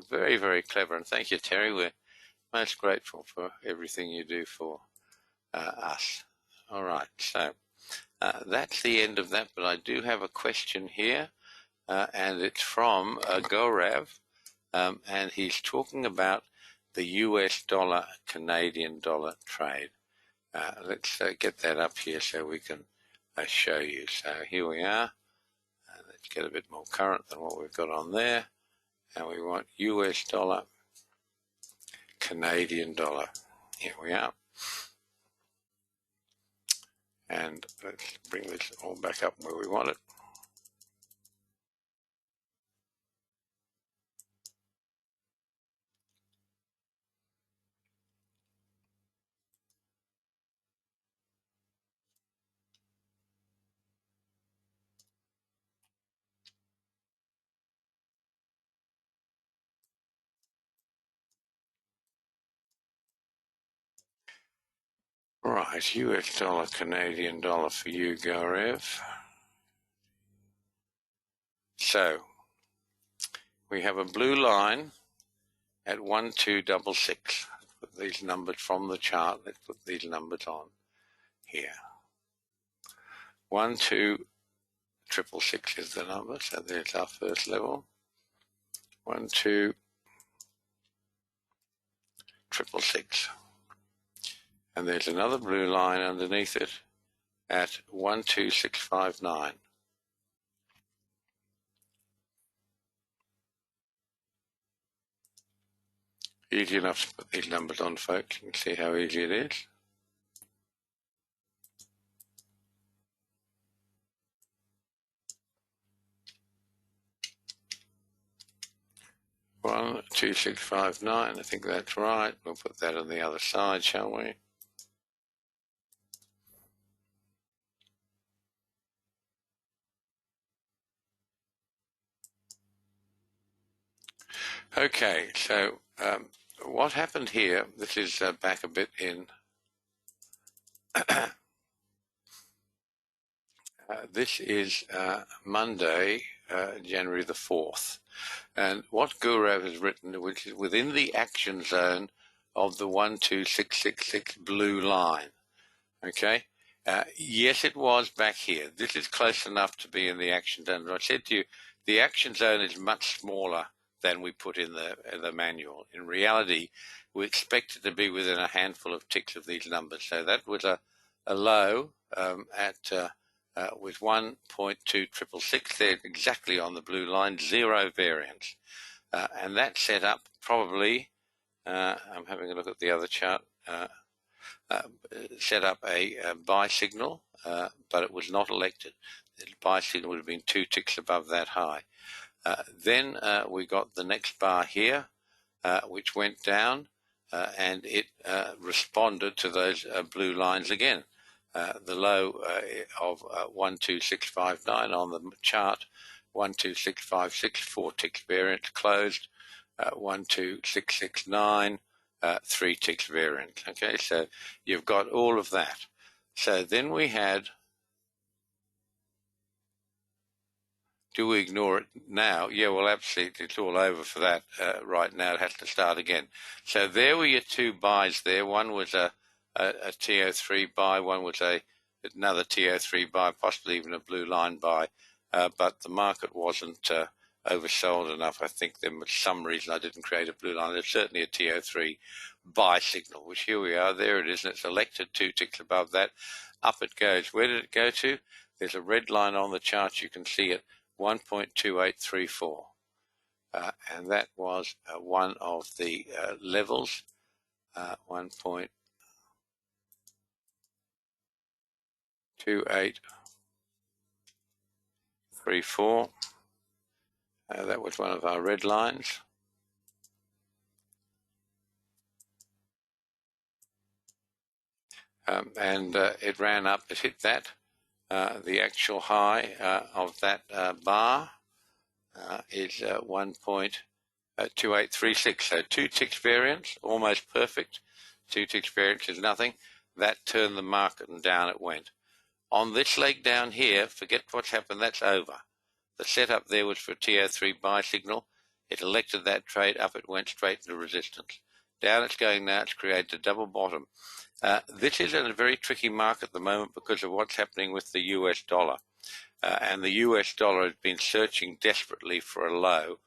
Very, very clever. And thank you, Terry. We're most grateful for everything you do for us. All right, so that's the end of that. But I do have a question here, and it's from Gaurav, and he's talking about the US dollar, Canadian dollar trade. Let's get that up here so we can show you. So here we are. Let's get a bit more current than what we've got on there. And we want US dollar, Canadian dollar. Here we are. And let's bring this all back up where we want it. Right, US dollar, Canadian dollar for you, Gaurav. So, we have a blue line at 1266. Put these numbers from the chart. Let's put these numbers on here. 1266 is the number, so there's our first level. 1266. And there's another blue line underneath it at 12659. Easy enough to put these numbers on, folks. You can see how easy it is. One, 2659. I think that's right. We'll put that on the other side, shall we? Okay, so what happened here, this is back a bit in, this is Monday, January the 4th. And what Gaurav has written, which is within the action zone of the 12666 blue line, okay? Yes, it was back here. This is close enough to be in the action zone. I said to you, the action zone is much smaller than we put in the manual. In reality, we expect it to be within a handful of ticks of these numbers. So that was a low with 1.2666 there, exactly on the blue line, zero variance. And that set up probably, I'm having a look at the other chart, set up a buy signal, but it was not elected. The buy signal would have been 2 ticks above that high. Then we got the next bar here, which went down, and it responded to those blue lines again. The low of 12659 on the chart, 12656, 4 ticks variance, closed, 12669, 3 ticks variance. Okay, so you've got all of that. So then we had Do we ignore it now? Yeah, well, absolutely. It's all over for that right now. It has to start again. So there were your two buys there. One was a TO3 buy. One was another TO3 buy, possibly even a blue line buy. But the market wasn't oversold enough. I think there was some reason I didn't create a blue line. There's certainly a TO3 buy signal, which here we are. There it is, and it's selected 2 ticks above that. Up it goes. Where did it go to? There's a red line on the chart. You can see it. 1.2834, and that was one of the levels, 1.2834. That was one of our red lines. And it ran up, it hit that. The actual high of that bar is 1.2836. So 2 ticks variance, almost perfect. 2 ticks variance is nothing. That turned the market and down it went. On this leg down here, forget what's happened, that's over. The setup there was for a TO3 buy signal. It elected that trade, up it went straight into resistance. Down it's going now, it's created a double bottom. This is in a very tricky market at the moment because of what's happening with the US dollar. And the US dollar has been searching desperately for a low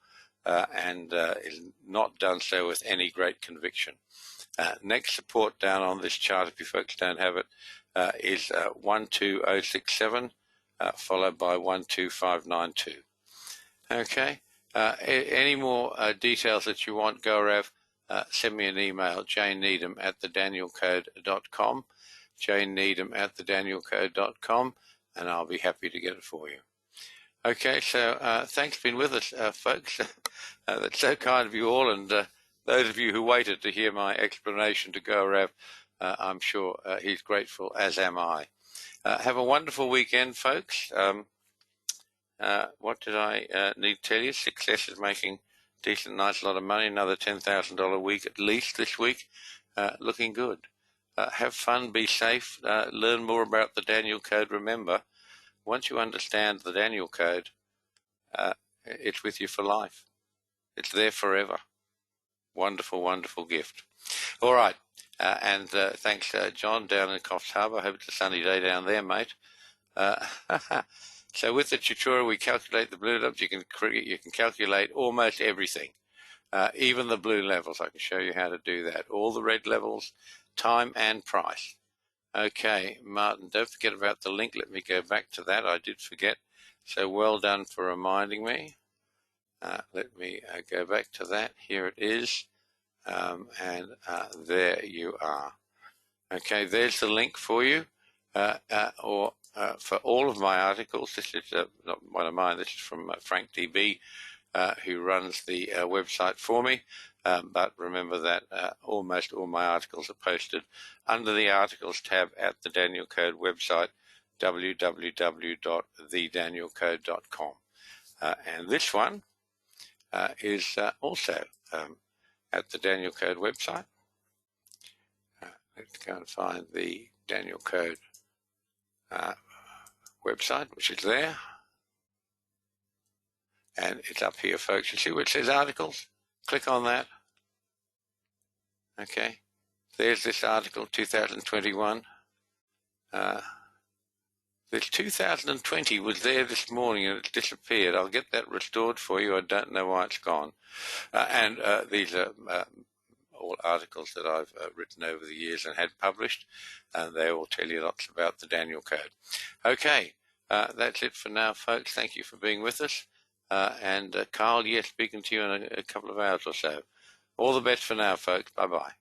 and is not done so with any great conviction. Next support down on this chart, if you folks don't have it, is 12067, followed by 12592. Okay, any more details that you want, Gaurav, send me an email, janeneedham@thedanielcode.com, janeneedham@thedanielcode.com, and I'll be happy to get it for you. Okay, so thanks for being with us, folks. That's so kind of you all, and those of you who waited to hear my explanation to Gaurav, I'm sure he's grateful, as am I. Have a wonderful weekend, folks. What did I need to tell you? Success is making decent, nice lot of money, another $10,000 week at least this week. Looking good. Have fun, be safe, learn more about the Daniel Code. Remember, once you understand the Daniel Code, it's with you for life. It's there forever. Wonderful, wonderful gift. All right, and thanks, John, down in Coffs Harbour. I hope it's a sunny day down there, mate. So with the tutorial, we calculate the blue levels. You can calculate almost everything, even the blue levels. I can show you how to do that. All the red levels, time and price. Okay, Martin, don't forget about the link. Let me go back to that. I did forget. So well done for reminding me. Let me go back to that. Here it is. And there you are. Okay, there's the link for you. For all of my articles. This is not one of mine. This is from Frank DB, who runs the website for me. But remember that almost all my articles are posted under the Articles tab at the Daniel Code website, www.thedanielcode.com. And this one is also at the Daniel Code website. Let's go and find the Daniel Code website, which is there. And it's up here, folks. You see where it says articles? Click on that. Okay. There's this article, 2021. This 2020 was there this morning and it's disappeared. I'll get that restored for you. I don't know why it's gone. And these are all articles that I've written over the years and had published, and they will tell you lots about the Daniel Code. Okay, that's it for now, folks. Thank you for being with us. And Carl, yes, speaking to you in a couple of hours or so. All the best for now, folks. Bye-bye.